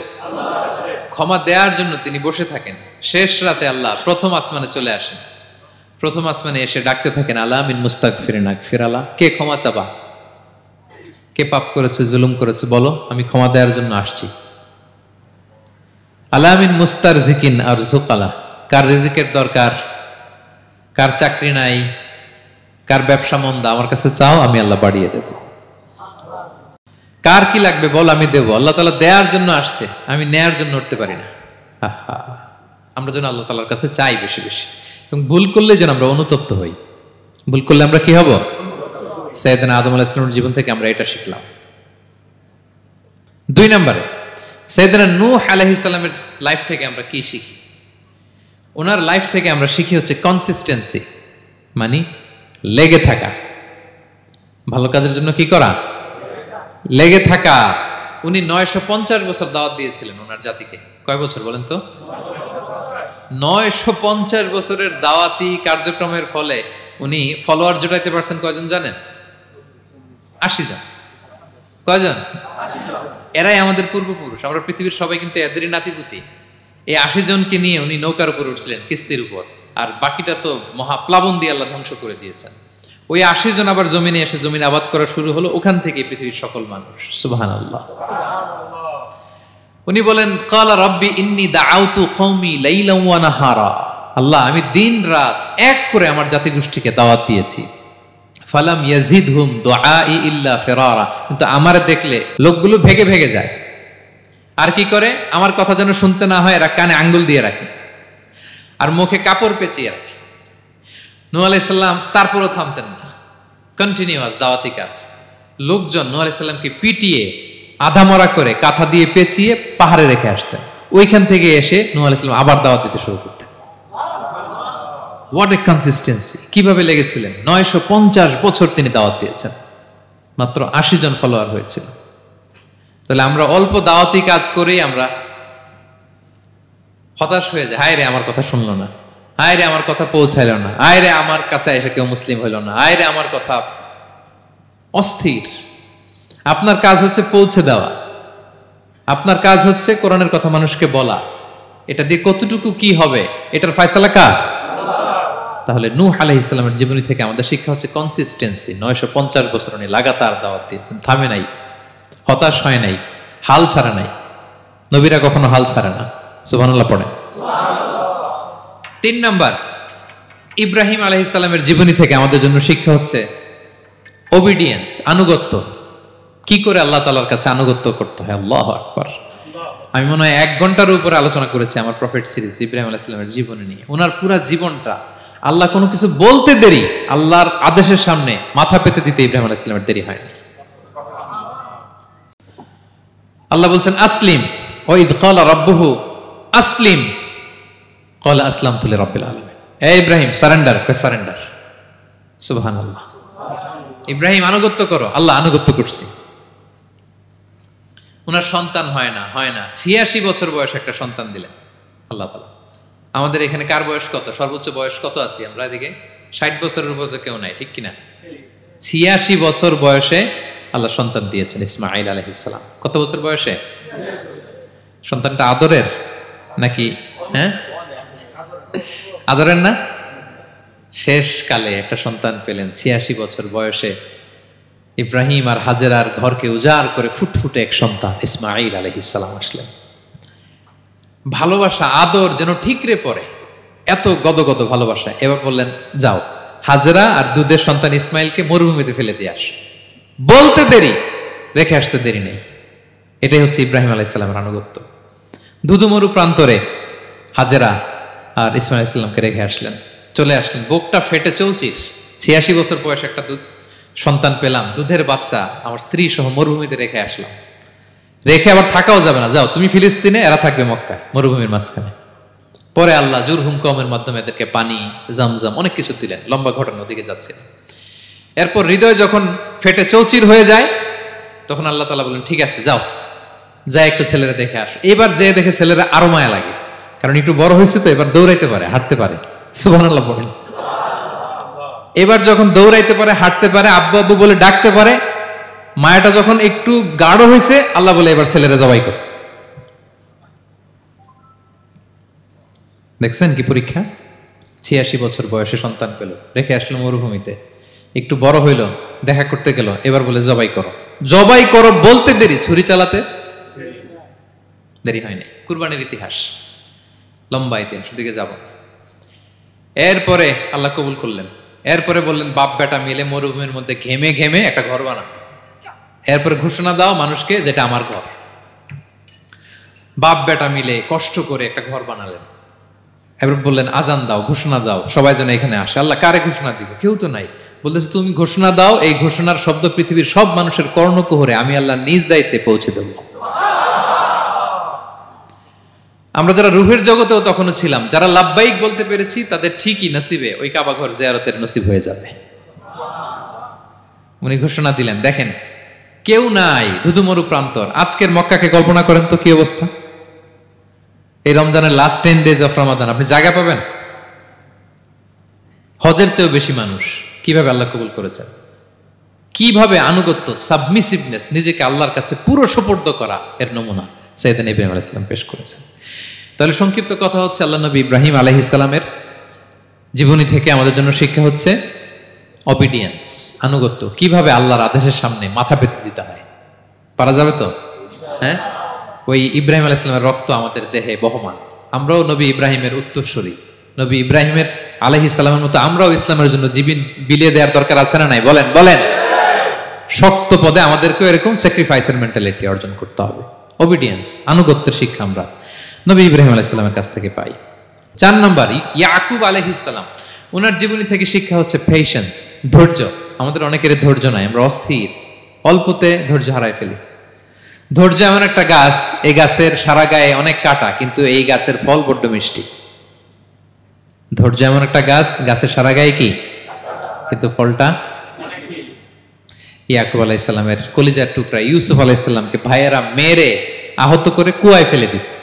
ক্ষমা দেওয়ার জন্য তিনি বসে থাকেন। শেষ রাতে আল্লাহ প্রথম আসমানে চলে আসেন। প্রথম আসমানে এসে ডাকতে থাকেন, আলা মিন মুস্তাগফিরিন আগফির, আল্লাহ কে ক্ষমা চাবা? কে পাপ করেছে, জুলুম করেছে বলো, আমি ক্ষমা দেওয়ার জন্য আসছি। আলামিন মুস্তার জিকিন আর জুকালা, কার রিজিকের দরকার, কার চাকরি নাই, কার ব্যবসা মন্দা, আমার কাছে চাও, আমি আল্লাহ বাড়িয়ে দেব। কার কি লাগবে বল, আমি দেব। আল্লাহ তাআলা দেওয়ার জন্য আসছে, আমি নেয়ার জন্য উঠতে পারি না। আমরা যেন আল্লাহ তাআলার কাছে চাই বেশি বেশি, এবং ভুল করলে যেন আমরা অনুতপ্ত হই। ভুল করলে আমরা কি হব? সাইয়েদনা আদম আলাইহিস সালামের জীবন থেকে আমরা এটা শিখলাম। 2 নম্বরে সাইয়েদনা নূহ আলাইহিস সালামের লাইফ থেকে আমরা কি শিখি? ওনার লাইফ থেকে আমরা শিখি হচ্ছে কনসিস্টেন্সি, মানে লেগে থাকা। ভালো কাজের জন্য কি করা? লেগে থাকা। উনি 950 বছর দাওয়াত দিয়েছিলেন ওনার জাতিকে। কয় বছর বলেন তো? 950 বছরের দাওয়াতি কার্যক্রমের ফলে উনি ফলোয়ার জোটাইতে পারছেন কয়জন জানেন? 80 জন। কয়জন? 80 জন। এরাই আমাদের পূর্বপুরুষ। আমরা পৃথিবীর সবাই কিন্তু এদেরই নাতিপুতি। এই 80 জনকে নিয়ে উনি নৌকার উপর উঠছিলেন, কিস্তির উপর, আর বাকিটা তো মহাপ্লাবন দিয়ে আল্লাহ ধ্বংস করে দিয়েছেন। ওই 80 জন আবার জমিনে এসে জমিন আবাদ করা শুরু হলো, ওখান থেকে পৃথিবীর সকল মানুষ। সুবহানাল্লাহ। উনি বলেন, ক্বালা রাব্বি ইন্নী দাআউতু কওমি লাইলান ওয়া নাহারা, আল্লাহ আমি দিন রাত এক করে আমার জাতিগোষ্ঠীকে দাওয়াত দিয়েছি। ফালাম ইয়াজিদহুম দুআই ইল্লা ফিরারা, কিন্তু আমার দেখলে লোকগুলো ভেগে ভেগে যায়। আর কি করে? আমার কথা যেন শুনতে না হয়, এরা কানে আঙ্গুল দিয়ে রাখে আর মুখে কাপড় পেঁচিয়ে রাখে। নূহ আলাইহিস সালাম তারপরও থামতেন না, কন্টিনিউয়াস দাওয়াতি কাজ। লোকজন নূহ আলাইহিস সালামকে পিটিয়ে আধামরা করে কাঁথা দিয়ে পেঁচিয়ে পাহাড়ে রেখে আসতেন। ওইখান থেকে এসে নূহ আলাইহিস সালাম আবার দাওয়াত দিতে শুরু করতেন। What a consistency! কিভাবে লেগেছিলেন! 950 বছর তিনি দাওয়াত দিয়েছেন, মাত্র 80 জন ফলোয়ার হয়েছিল। তাহলে আমরা অল্প দাওয়াতি কাজ করেই আমরা হতাশ হয়ে যাই। হায় রে, আমার কথা শুনলো না, হায় রে আমার কথা পৌঁছাইল না, হায় রে আমার কাছে এসে কেউ মুসলিম হইল না, হায় রে আমার কথা। অস্থির। আপনার কাজ হচ্ছে পৌঁছে দেওয়া, আপনার কাজ হচ্ছে কোরআনের কথা মানুষকে বলা। এটা দিয়ে কতটুকু কি হবে এটার ফয়সালা কার? তাহলে নূহ আলাইহিস সালামের জীবনী থেকে আমাদের শিক্ষা হচ্ছে কনসিস্টেন্সি। 950 বছর উনি লাগাতার দাওয়াত দিয়েছেন, থামে নাই, হতাশ হয় নাই, হাল ছাড়ে নাই। নবীরা কখনো হাল ছাড়ে না। সুবহানাল্লাহ পড়েন। 3 নাম্বার, ইব্রাহিম আলাইহিস সালামের জীবনী থেকে আমাদের জন্য শিক্ষা হচ্ছে ওবিডিয়েন্স, আনুগত্য। কি করে আল্লাহ তাআলার কাছে আনুগত্য করতে হয়। আল্লাহু আকবার। আমি মনে হয় 1 ঘন্টার উপরে আলোচনা করেছি আমার প্রফেট সিরিজ ইব্রাহিম আলাইহিস সালামের জীবনী নিয়ে। ওনার পুরো জীবনটা, আল্লাহ কোনো কিছু বলতে দেরি, আল্লাহর আদেশের সামনে মাথা পেতে দিতে ইব্রাহিম আলাইহিস সালামের দেরি হয়নি। আল্লাহ বলছেন আসলিম, ওয়া ইয ক্বালা রাব্বুহু আসলিম ক্বালা আসলামতু লিরাব্বিল আলামিন। হে ইব্রাহিম সারেন্ডার, কয় সারেন্ডার। সুবহানাল্লাহ। ইব্রাহিম আনুগত্য করো, আল্লাহ আনুগত্য করছি। ওনার সন্তান হয় না 86 বছর বয়সে একটা সন্তান দিলেন আল্লাহ তাআলা। আমাদের এখানে কার বয়স কত? সর্বোচ্চ বয়স কত আছি আমরা? এদিকে 60 বছরের উপর তো কেউ নাই, ঠিক কিনা? 86 বছর বয়সে আল্লাহ সন্তান দিয়েছেন, ইসমাঈল আলাইহিস সালাম। কত বছর বয়সে? সন্তানটা আদরের নাকি? হ্যাঁ, আদরের না? শেষ কালে একটা সন্তান পেলেন 86 বছর বয়সে। ইব্রাহিম আর হাজেরার ঘরকে উজাড় করে ফুটফুটে এক সন্তান ইসমাঈল আলাইহিস সালাম আসলেন। ভালোবাসা, আদর যেন ঠিকরে পড়ে, এত গদগদ ভালোবাসা। এবার বললেন, যাও হাজেরা আর দুধের সন্তান ইসমাইলকে মরুভূমিতে ফেলে দিয়ে আস। বলতে দেরি, রেখে আসতে দেরি নেই। এটাই হচ্ছে ইব্রাহিম আলাইহিস সালামের আনুগত্য। ধুধুমরু প্রান্তরে হাজেরা আর ইসমাইল আলাইহিস সালামকে রেখে আসলেন, চলে আসলেন। বুকটা ফেটে চৌচির, 86 বছর বয়সে একটা দুধ সন্তান পেলাম, দুধের বাচ্চা, আমার স্ত্রী সহ মরুভূমিতে রেখে আসলাম। রেখে আবার থাকাও যাবে না, যাও তুমি ফিলিস্তিনে, এরা থাকবে মক্কায়, মরুভূমির মাঝখানে। পরে আল্লাহ জুরহুম কওমের মাধ্যমে এদেরকে পানি, জামজাম অনেক কিছু দিলেন। লম্বা ঘটনার দিকে যাচ্ছে। এরপর হৃদয় যখন ফেটে চৌচির হয়ে যায়, তখন আল্লাহ তাআলা বলেন, ঠিক আছে যাও, যা একটু ছেলেরা দেখে আসো। এবার যে দেখে ছেলেরা আরো মায়া লাগে, কারণ একটু বড় হয়েছে তো, এবার দৌড়াইতে পারে, হাঁটতে পারে। সুবহানাল্লাহ বলেন। এবার যখন দৌড়াইতে পারে, হাঁটতে পারে, আব্বু আব্বু বলে ডাকতে পারে, মায়াটা যখন একটু গাঢ় হয়েছে, আল্লাহ বলে এবার ছেলেরা জবাই কর। দেখছেন কি পরীক্ষা? 86 বছর বয়সে সন্তান পেল, রেখে আসলো মরুভূমিতে, একটু বড় হইল, দেখা করতে গেল, এবার বলে জবাই করো। জবাই করো বলতে দেরি, ছুরি চালাতে দেরি হয়নি। কুরবানির ইতিহাস লম্বা ইতিহাস, দিকে যাব। এরপরে আল্লাহ কবুল করলেন। এরপরে বললেন বাপ বেটা মিলে মরুভূমির মধ্যে ঘেমে ঘেমে একটা ঘর বানাও। এরপরে ঘোষণা দাও মানুষকে যেটা আমার ঘর। বাপ বেটা মিলে কষ্ট করে একটা ঘর বানালেন। এবার বললেন আজান দাও, ঘোষণা দাও, সবাই যেন এখানে আসে। আল্লাহ কারে ঘোষণা দিব? কেউ তো নাই। বলতেছে তুমি ঘোষণা দাও, এই ঘোষণার শব্দ পৃথিবীর সব মানুষের কর্ণকুহরে আমি আল্লাহ নিজ দায়িত্বে পৌঁছে দেব। আমরা যারা রুহের জগতেও তখনও ছিলাম, যারা লাব্বাইক বলতে পেরেছি, তাদের ঠিকই নসিবে ওই কাবা ঘর জিয়ারতের নসিব হয়ে যাবে। উনি ঘোষণা দিলেন, দেখেন কেউ নাই, ধুধুমরু প্রান্তর। আজকের মক্কাকে কল্পনা করেন তো কি অবস্থা। এই রমজানের লাস্ট 10 days অফ রমাদান আপনি জায়গা পাবেন? হজের চেয়েও বেশি মানুষ। কিভাবে আল্লাহ কবুল করেছেন, কিভাবে আনুগত্য, সাবমিসিভনেস, নিজেকে আল্লাহর কাছে পুরো সুপর্দ করা এর নমুনা সাইয়েদনা ইব্রাহিম আলাইহিস সালাম পেশ করেছেন। তাহলে সংক্ষিপ্ত কথা হচ্ছে, আল্লাহ নবী ইব্রাহিম আলাইহিস সালামের জীবনী থেকে আমাদের জন্য শিক্ষা হচ্ছে অবিডিয়েন্স, আনুগত্য। কিভাবে আল্লাহর আদেশের সামনে মাথা পেতে দিতে হয়। পারা যাবে তো? হ্যাঁ, ওই ইব্রাহিম আলাইহিস সালামের রক্ত আমাদের দেহে বহমান। আমরাও নবী ইব্রাহিমের উত্তরসূরি। নবী ইব্রাহিমের আলাইহিস সালামের মতো আমরাও ইসলামের জন্য জীবন বিলিয়ে দেওয়ার দরকার আছে না নাই? বলেন বলেন। শক্ত পদে আমাদেরকেও এরকম স্যাক্রিফাইসের মেন্টালিটি অর্জন করতে হবে। অবিডিয়েন্স, আনুগত্যের শিক্ষা আমরা নবী ইব্রাহিম আলাইহিস সালামের কাছ থেকে পাই। 4 নম্বর, ইয়াকুব আলাইহিস সালাম, ওনার জীবনী থেকে শিক্ষা হচ্ছে পেশেন্স, ধৈর্য। আমাদের অনেকের ধৈর্য নাই, আমরা অস্থির, অল্পতে ধৈর্য হারাই ফেলি। ধৈর্য এমন একটা গাছ, এই গাছের সারা গায়ে অনেক কাঁটা, কিন্তু এই গাছের ফল বড্ড মিষ্টি। ধৈর্য এমন একটা গাছ, গাছের সারা গায়ে কি, কিন্তু ফলটা। ইয়াকুব আলাইহিস সালামের কলিজার টুকরা ইউসুফ আলাইহিস সালামকে ভাইয়েরা মেরে আহত করে কুয়ায় ফেলে দিছে।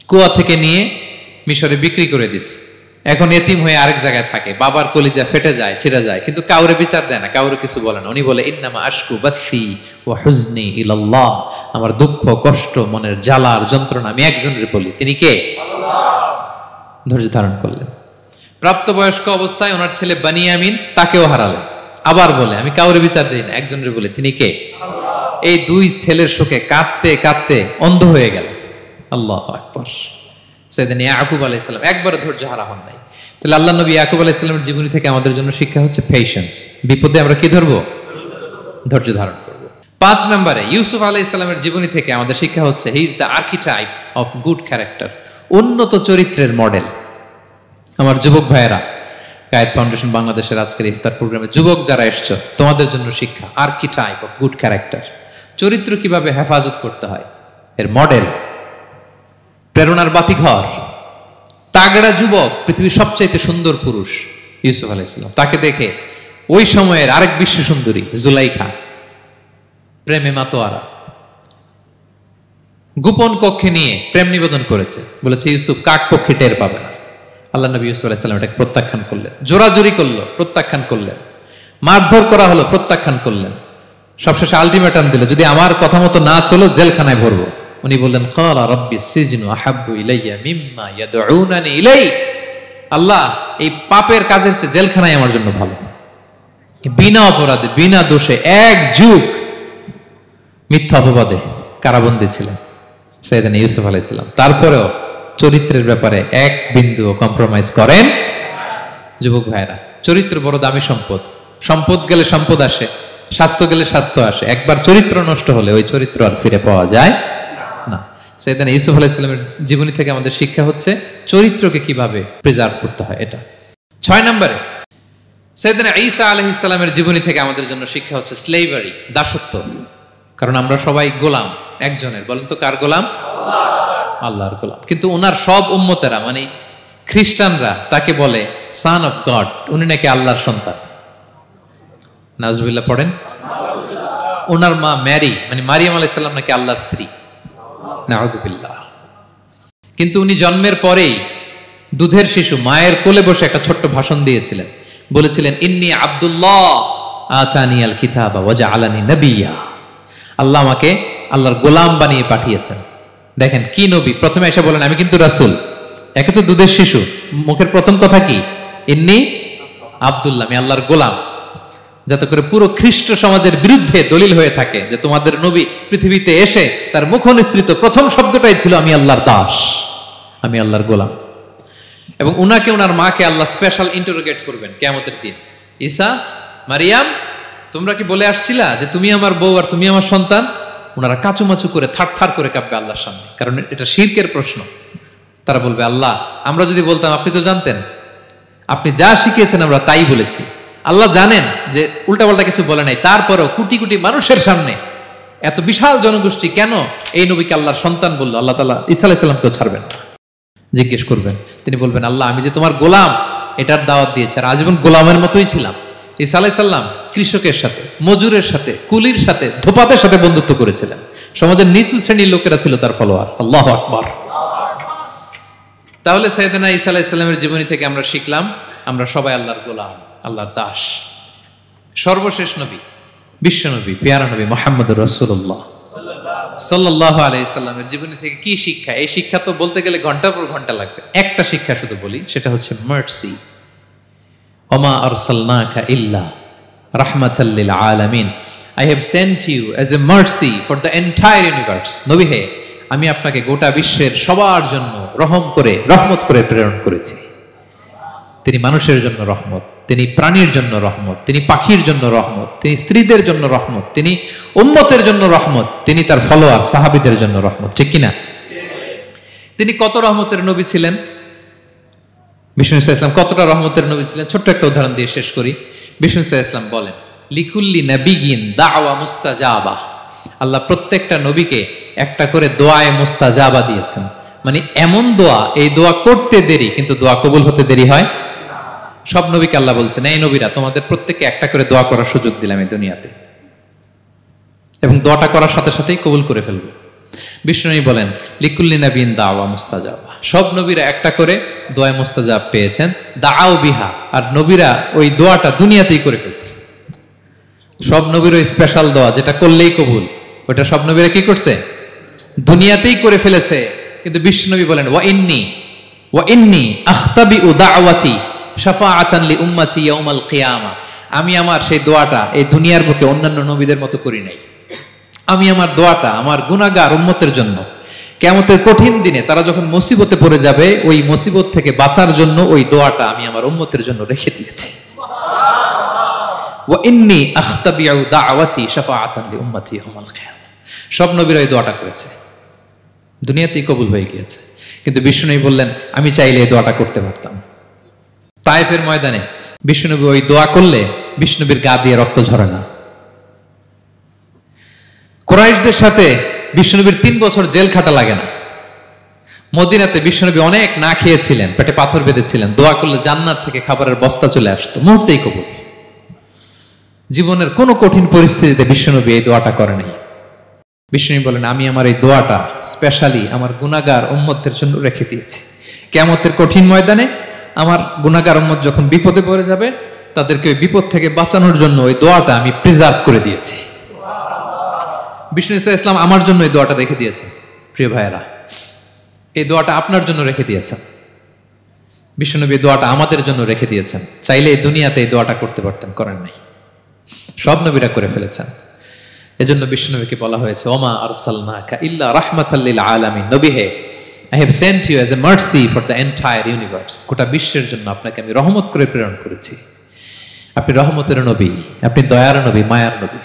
কুয়া থেকে নিয়ে মিশরে বিক্রি করে দিছে। এখন এতিম হয়ে আরেক জায়গায় থাকে। বাবার কলিজা ফেটে যায়, ছিঁড়ে যায়, কিন্তু কাউরে বিচার দেয় না, কাউরে কিছু বলে না। উনি বলে ইন্নামা আশকু বাসি ওয়া হুজনি ইলাল্লাহ, আমার দুঃখ কষ্ট মনের জ্বালার যন্ত্রণা আমি একজনের বলি, তিনি কে? আল্লাহ। ধৈর্য ধারণ করলেন। প্রাপ্তবয়স্ক অবস্থায় ওনার ছেলে বানিয়ামিন, তাকেও হারালেন। আবার বলে আমি কাউরে বিচার দিই না, একজনের বলে, তিনি কে? আল্লাহ। এই 2 ছেলের শোকে কাঁদতে কাঁদতে অন্ধ হয়ে গেলেন। আল্লাহু আকবার। সাইয়েদনা ইয়াকুব আলাইহিস সালাম একবার ধৈর্য হারা হন নাই। তাহলে আল্লাহ নবী ইয়াকুব আলাইহিস সালামের জীবনী থেকে আমাদের জন্য শিক্ষা হচ্ছে পেশেন্স। বিপদে আমরা কি ধরবো? ধৈর্য ধারণ করব। 5 নম্বরে ইউসুফ আলাইহিস সালামের জীবনী থেকে আমাদের শিক্ষা হচ্ছে he is the archetype of good character, উন্নত চরিত্রের মডেল। আমার যুবক ভাইয়েরা, কায়েদ ফাউন্ডেশন বাংলাদেশের আজকের ইফতার প্রোগ্রামে যুবক যারা এসছো, তোমাদের জন্য শিক্ষা আর্কিটাইপ অফ গুড ক্যারেক্টার, চরিত্র কিভাবে হেফাজত করতে হয় এর মডেল, প্রেরণার বাতিঘর। তাগড়া যুবক, পৃথিবীর সবচাইতে সুন্দর পুরুষ ইউসুফ আলাইহিস সালাম। তাকে দেখে ওই সময়ের আরেক বিশ্ব সুন্দরী জুলাইখা প্রেমে মাতোয়ারা, গোপন কক্ষে নিয়ে প্রেম নিবেদন করেছে। বলেছে ইউসুফ কাক পক্ষে টের পাবে না। আল্লাহ নবী ইউসুফ আলাইহিস সালাম এটাকে প্রত্যাখ্যান করলেন। জোরাজুরি করলো, প্রত্যাখ্যান করলেন। মারধর করা হলো, প্রত্যাখ্যান করলেন। সবশেষে আলটিমেটাম দিল, যদি আমার কথা মতো না চলো জেলখানায় ভরবো। উনি বললেন ক্বালা রাব্বি সিজনু আহাব্বু ইলাইয়া মিম্মা ইয়াদউনানি ইলাই, আল্লাহ এই পাপের কাজের চেয়ে জেলখানায় আমার জন্য ভালো। বিনা অপরাধে, বিনা দোষে 1 যুগ মিথ্যা অপবাদে কারাবন্দী ছিলেন সাইয়েদনা ইউসুফ আলাইহিস সালাম। তারপরেও চরিত্রের ব্যাপারে 1 বিন্দুও কম্প্রোমাইজ করেন। যুবক ভাইরা, চরিত্র বড় দামি সম্পদ। সম্পদ গেলে সম্পদ আসে, স্বাস্থ্য গেলে স্বাস্থ্য আসে। একবার চরিত্র নষ্ট হলে ওই চরিত্র আর ফিরে পাওয়া যায় না। সাইয়েদনা ইউসুফ আলাইহিস সালামের জীবনী থেকে আমাদের শিক্ষা হচ্ছে চরিত্রকে কিভাবে প্রিজার্ভ করতে হয় এটা। 6 নম্বরে সাইয়েদনা ঈসা আলাইহিস সালামের জীবনী থেকে আমাদের জন্য শিক্ষা হচ্ছে স্লেভারি, দাসত্ব। কারণ আমরা সবাই গোলাম একজনের। বলেন তো কার গোলাম? আল্লাহর গোলাম। কিন্তু ওনার সব উম্মতেরা, মানে খ্রিস্টানরা তাকে বলে সান অফ গড, উনি নাকি আল্লাহর সন্তান। নাউজুবিল্লাহ পড়েন। ওনার মা ম্যারি, মানে মারিয়াম আলাইহিস সালাম নাকি আল্লাহর স্ত্রী। নাউযুবিল্লাহ। কিন্তু উনি জন্মের পরেই দুধের শিশু মায়ের কোলে বসে একটা ছোট্ট ভাষণ দিয়েছিলেন। বলেছিলেন ইন্নী আব্দুল্লাহ আতানিয়াল কিতাবা ওয়া জাআলানি নাবিয়্যা, আল্লাহ আমাকে আল্লাহর গোলাম বানিয়ে পাঠিয়েছেন। দেখেন কি নবী, প্রথমে এসে বলেন আমি কিন্তু রাসূল। একে তো দুধের শিশু, মুখের প্রথম কথা কি? ইন্নী আব্দুল্লাহ, আমি আল্লাহর গোলাম। যাতে করে পুরো খ্রিস্ট সমাজের বিরুদ্ধে দলিল হয়ে থাকে যে তোমাদের নবী পৃথিবীতে এসে তার মুখ নিঃসৃত প্রথম শব্দটাই ছিল আমি আল্লাহর দাস, আমি আল্লাহর গোলাম। এবং উনাকে ওনার মাকে আল্লাহ স্পেশাল ইন্টারোগেট করবেন কিয়ামতের দিন। ঈসা, মারিয়াম, তোমরা কি বলে আসছিলা যে তুমি আমার বউ আর তুমি আমার সন্তান? ওনারা কাচুমাচু করে থার করে কাঁপবে আল্লাহর সামনে, কারণ এটা শিরকের প্রশ্ন। তারা বলবে আল্লাহ, আমরা যদি বলতাম আপনি তো জানতেন, আপনি যা শিখিয়েছেন আমরা তাই বলেছি। আল্লাহ জানেন যে উল্টাপাল্টা কিছু বলে নাই, তারপরেও কোটি কোটি মানুষের সামনে এত বিশাল জনগোষ্ঠী কেন এই নবীকে আল্লাহর সন্তান বললো? আল্লাহ তাআলা ঈসা আলাইহিস সালামকেও ছাড়বেন, জিজ্ঞেস করবেন। তিনি বলবেন আল্লাহ, আমি যে তোমার গোলাম এটার দাওয়াত দিয়েছি, আর আজীবন গোলামের মতোই ছিলাম। ঈসা আলাইহিস সালাম কৃষকের সাথে, মজুরের সাথে, কুলির সাথে, ধোপাদের সাথে বন্ধুত্ব করেছিলেন। সমাজের নিচু শ্রেণীর লোকেরা ছিল তার ফলোয়ার। আল্লাহু আকবার। তাহলে সাইয়েদনা ঈসা আলাইহিস সালামের জীবনী থেকে আমরা শিখলাম আমরা সবাই আল্লাহর গোলাম, আল্লাহর দাস। সর্বশেষ নবী, বিশ্ব নবী, পেয়ারা নবী মুহাম্মদুর রাসূলুল্লাহ সাল্লাল্লাহু আলাইহি সাল্লামের জীবনী থেকে কি শিক্ষা? এই শিক্ষা তো বলতে গেলে ঘন্টার পর ঘন্টা লাগবে। একটা শিক্ষা শুধু বলি, সেটা হচ্ছে মার্সি। ওমা আরসালনাকা ইল্লা রাহমাতাল লিল আলামিন। I have sent you as a mercy for the entire universe. নবী হে, আমি আপনাকে গোটা বিশ্বের সবার জন্য রহমত করে প্রেরণ করেছি। তিনি মানুষের জন্য রহমত, তিনি প্রাণীর জন্য রহমত, তিনি পাখির জন্য রহমত, তিনি স্ত্রীদের জন্য রহমত, তিনি উম্মতের জন্য রহমত, তিনি তার ফলোয়ার সাহাবীদের জন্য রহমত। ঠিক কিনা? তিনি কত রহমতের নবী ছিলেন? বিষ্ণু ইসলাম কতটা রহমতের নবী ছিলেন? ছোট্ট একটা উদাহরণ দিয়ে শেষ করি। বিষ্ণু ইসলাম বলেন, লিকুল্লি নাবিয়িন দাওয়া মুস্তাজাবা। আল্লাহ প্রত্যেকটা নবীকে একটা করে দোয়ায়ে মুস্তাজাবা দিয়েছেন। মানে এমন দোয়া, এই দোয়া করতে দেরি কিন্তু দোয়া কবুল হতে দেরি হয়। সব নবীকে আল্লাহ বলছেন, এই নবীরা তোমাদের প্রত্যেককে একটা করে দোয়া করার সুযোগ দিলাম এই দুনিয়াতে, এবং দোয়াটা করার সাথে সাথেই কবুল করে ফেলবে। বিষ্ণু বলেন লিকুল্লি নাবিয়িন দাওয়া মুস্তাজাবা। সব নবীরা একটা করে দোয়া মুস্তাজাব পেয়েছেন, দাআউ বিহা। আর নবীরা ওই দোয়াটা দুনিয়াতেই করে ফেলছে। সব নবীর ওই স্পেশাল দোয়া যেটা করলেই কবুল, ওটা সব নবীরা কি করছে? দুনিয়াতেই করে ফেলেছে। কিন্তু বিশ্বনবী বলেন ওয়া ইন্নী আখতাবিউ দাওয়াতি শাফাআতান লি উম্মতি ইয়াউমাল কিয়ামা। আমি আমার সেই দোয়াটা এই দুনিয়ার বুকে অন্যান্য নবীদের মতো করি নাই। আমি আমার দোয়াটা আমার গুনাহগার উম্মতের জন্য কিয়ামতের কঠিন দিনে তারা যখন মুসিবতে পড়ে যাবে, ওই মুসিবত থেকে বাঁচার জন্য ওই দোয়াটা আমি আমার উম্মতের জন্য রেখে দিয়েছি। ওয়া ইন্নী আখতাবিউ দাওয়াতি শাফাআতান লি উম্মতি ইয়াউমাল কিয়ামা। সব নবীরা এই দোয়াটা করেছে, দুনিয়াতেই কবুল হয়ে গিয়েছে। কিন্তু বিষ্ণু বললেন আমি চাইলে এই দোয়াটা করতে পারতাম। তায়েফের ময়দানে বিষ্ণুনবী ওই দোয়া করলে বিষ্ণুনবীর গা দিয়ে রক্ত ঝরে না। কুরাইশদের সাথে বিষ্ণুনবীর 3 বছর জেল খাটা লাগে না। মদিনাতে বিষ্ণুনবী অনেক না খেয়েছিলেন, পেটে পাথর বেঁধেছিলেন। দোয়া করলে জান্নাত থেকে খাবারের বস্তা চলে আসতো, মুহূর্তেই কবুল। জীবনের কোনো কঠিন পরিস্থিতিতে বিষ্ণুনবী এই দোয়াটা করে নাই। বিষ্ণু বলেন আমি আমার এই দোয়াটা স্পেশালি আমার গুনাহগার উম্মতের জন্য রেখে দিয়েছি। কিয়ামতের কঠিন ময়দানে আমার গুনাহগার উম্মত যখন বিপদে পড়ে যাবে, তাদেরকে ওই বিপদ থেকে বাঁচানোর জন্য ওই দোয়াটা আমি প্রিজার্ভ করে দিয়েছি। বিষ্ণু ইসলাম আমার জন্য এই দোয়াটা রেখে দিয়েছেন। প্রিয় ভাইয়েরা, এই দোয়াটা আপনার জন্য রেখে দিয়েছেন। বিষ্ণুনবী দোয়াটা আমাদের জন্য রেখে দিয়েছেন। চাইলে এই দুনিয়াতে এই দোয়াটা করতে পারতেন, করেন নাই। সব নবীরা করে ফেলেছেন। এজন্য বিষ্ণুনবীকে বলা হয়েছে ওমা আরসালনাকা ইল্লা রাহমাতাল লিল আলামিন। নবী হে, I have sent you as a mercy for the entire universe. গোটা বিশ্বের জন্য আপনাকে আমি রহমত করে প্রেরণ করেছি। আপনি রহমতের নবী, আপনি দয়ার নবী, মায়ার নবী।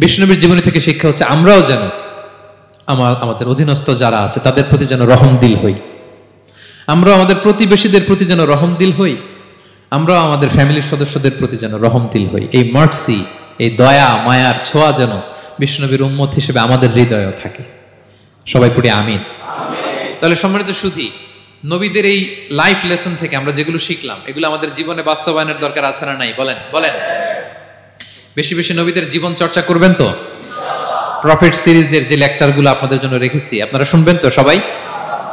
বিষ্ণুনবীর জীবনী থেকে শিক্ষা হচ্ছে আমরাও যেন আমাদের অধীনস্থ যারা আছে তাদের প্রতি যেন রহমদিল হই। আমরা আমাদের প্রতিবেশীদের প্রতি যেন রহমদিল হই। আমরা আমাদের ফ্যামিলির সদস্যদের প্রতি যেন রহমদিল হই। এই মার্সি, এই দয়া মায়ার ছোঁয়া যেন বিষ্ণুনবীর উম্মত হিসেবে আমাদের হৃদয়েও থাকে। সবাই পড়ি আমিন। তাহলে সম্মানিত সুধী, নবীদের এই লাইফ লেসন থেকে আমরা যেগুলো শিখলাম, এগুলো আমাদের জীবনে বাস্তবায়নের দরকার আছে না নাই? বলেন বলেন। বেশি বেশি নবীদের জীবন চর্চা করবেন তো? প্রফেট সিরিজের যে লেকচারগুলো আপনাদের জন্য রেখেছি আপনারা শুনবেন তো? সবাই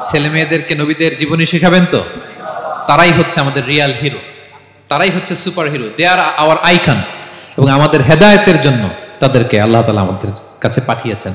ছেলে মেয়েদেরকে নবীদের জীবনী শেখাবেন তো? তারাই হচ্ছে আমাদের রিয়াল হিরো, তারাই হচ্ছে সুপার হিরো। দে আর আওয়ার আইকন। এবং আমাদের হেদায়েতের জন্য তাদেরকে আল্লাহ তাআলা আমাদের কাছে পাঠিয়েছেন।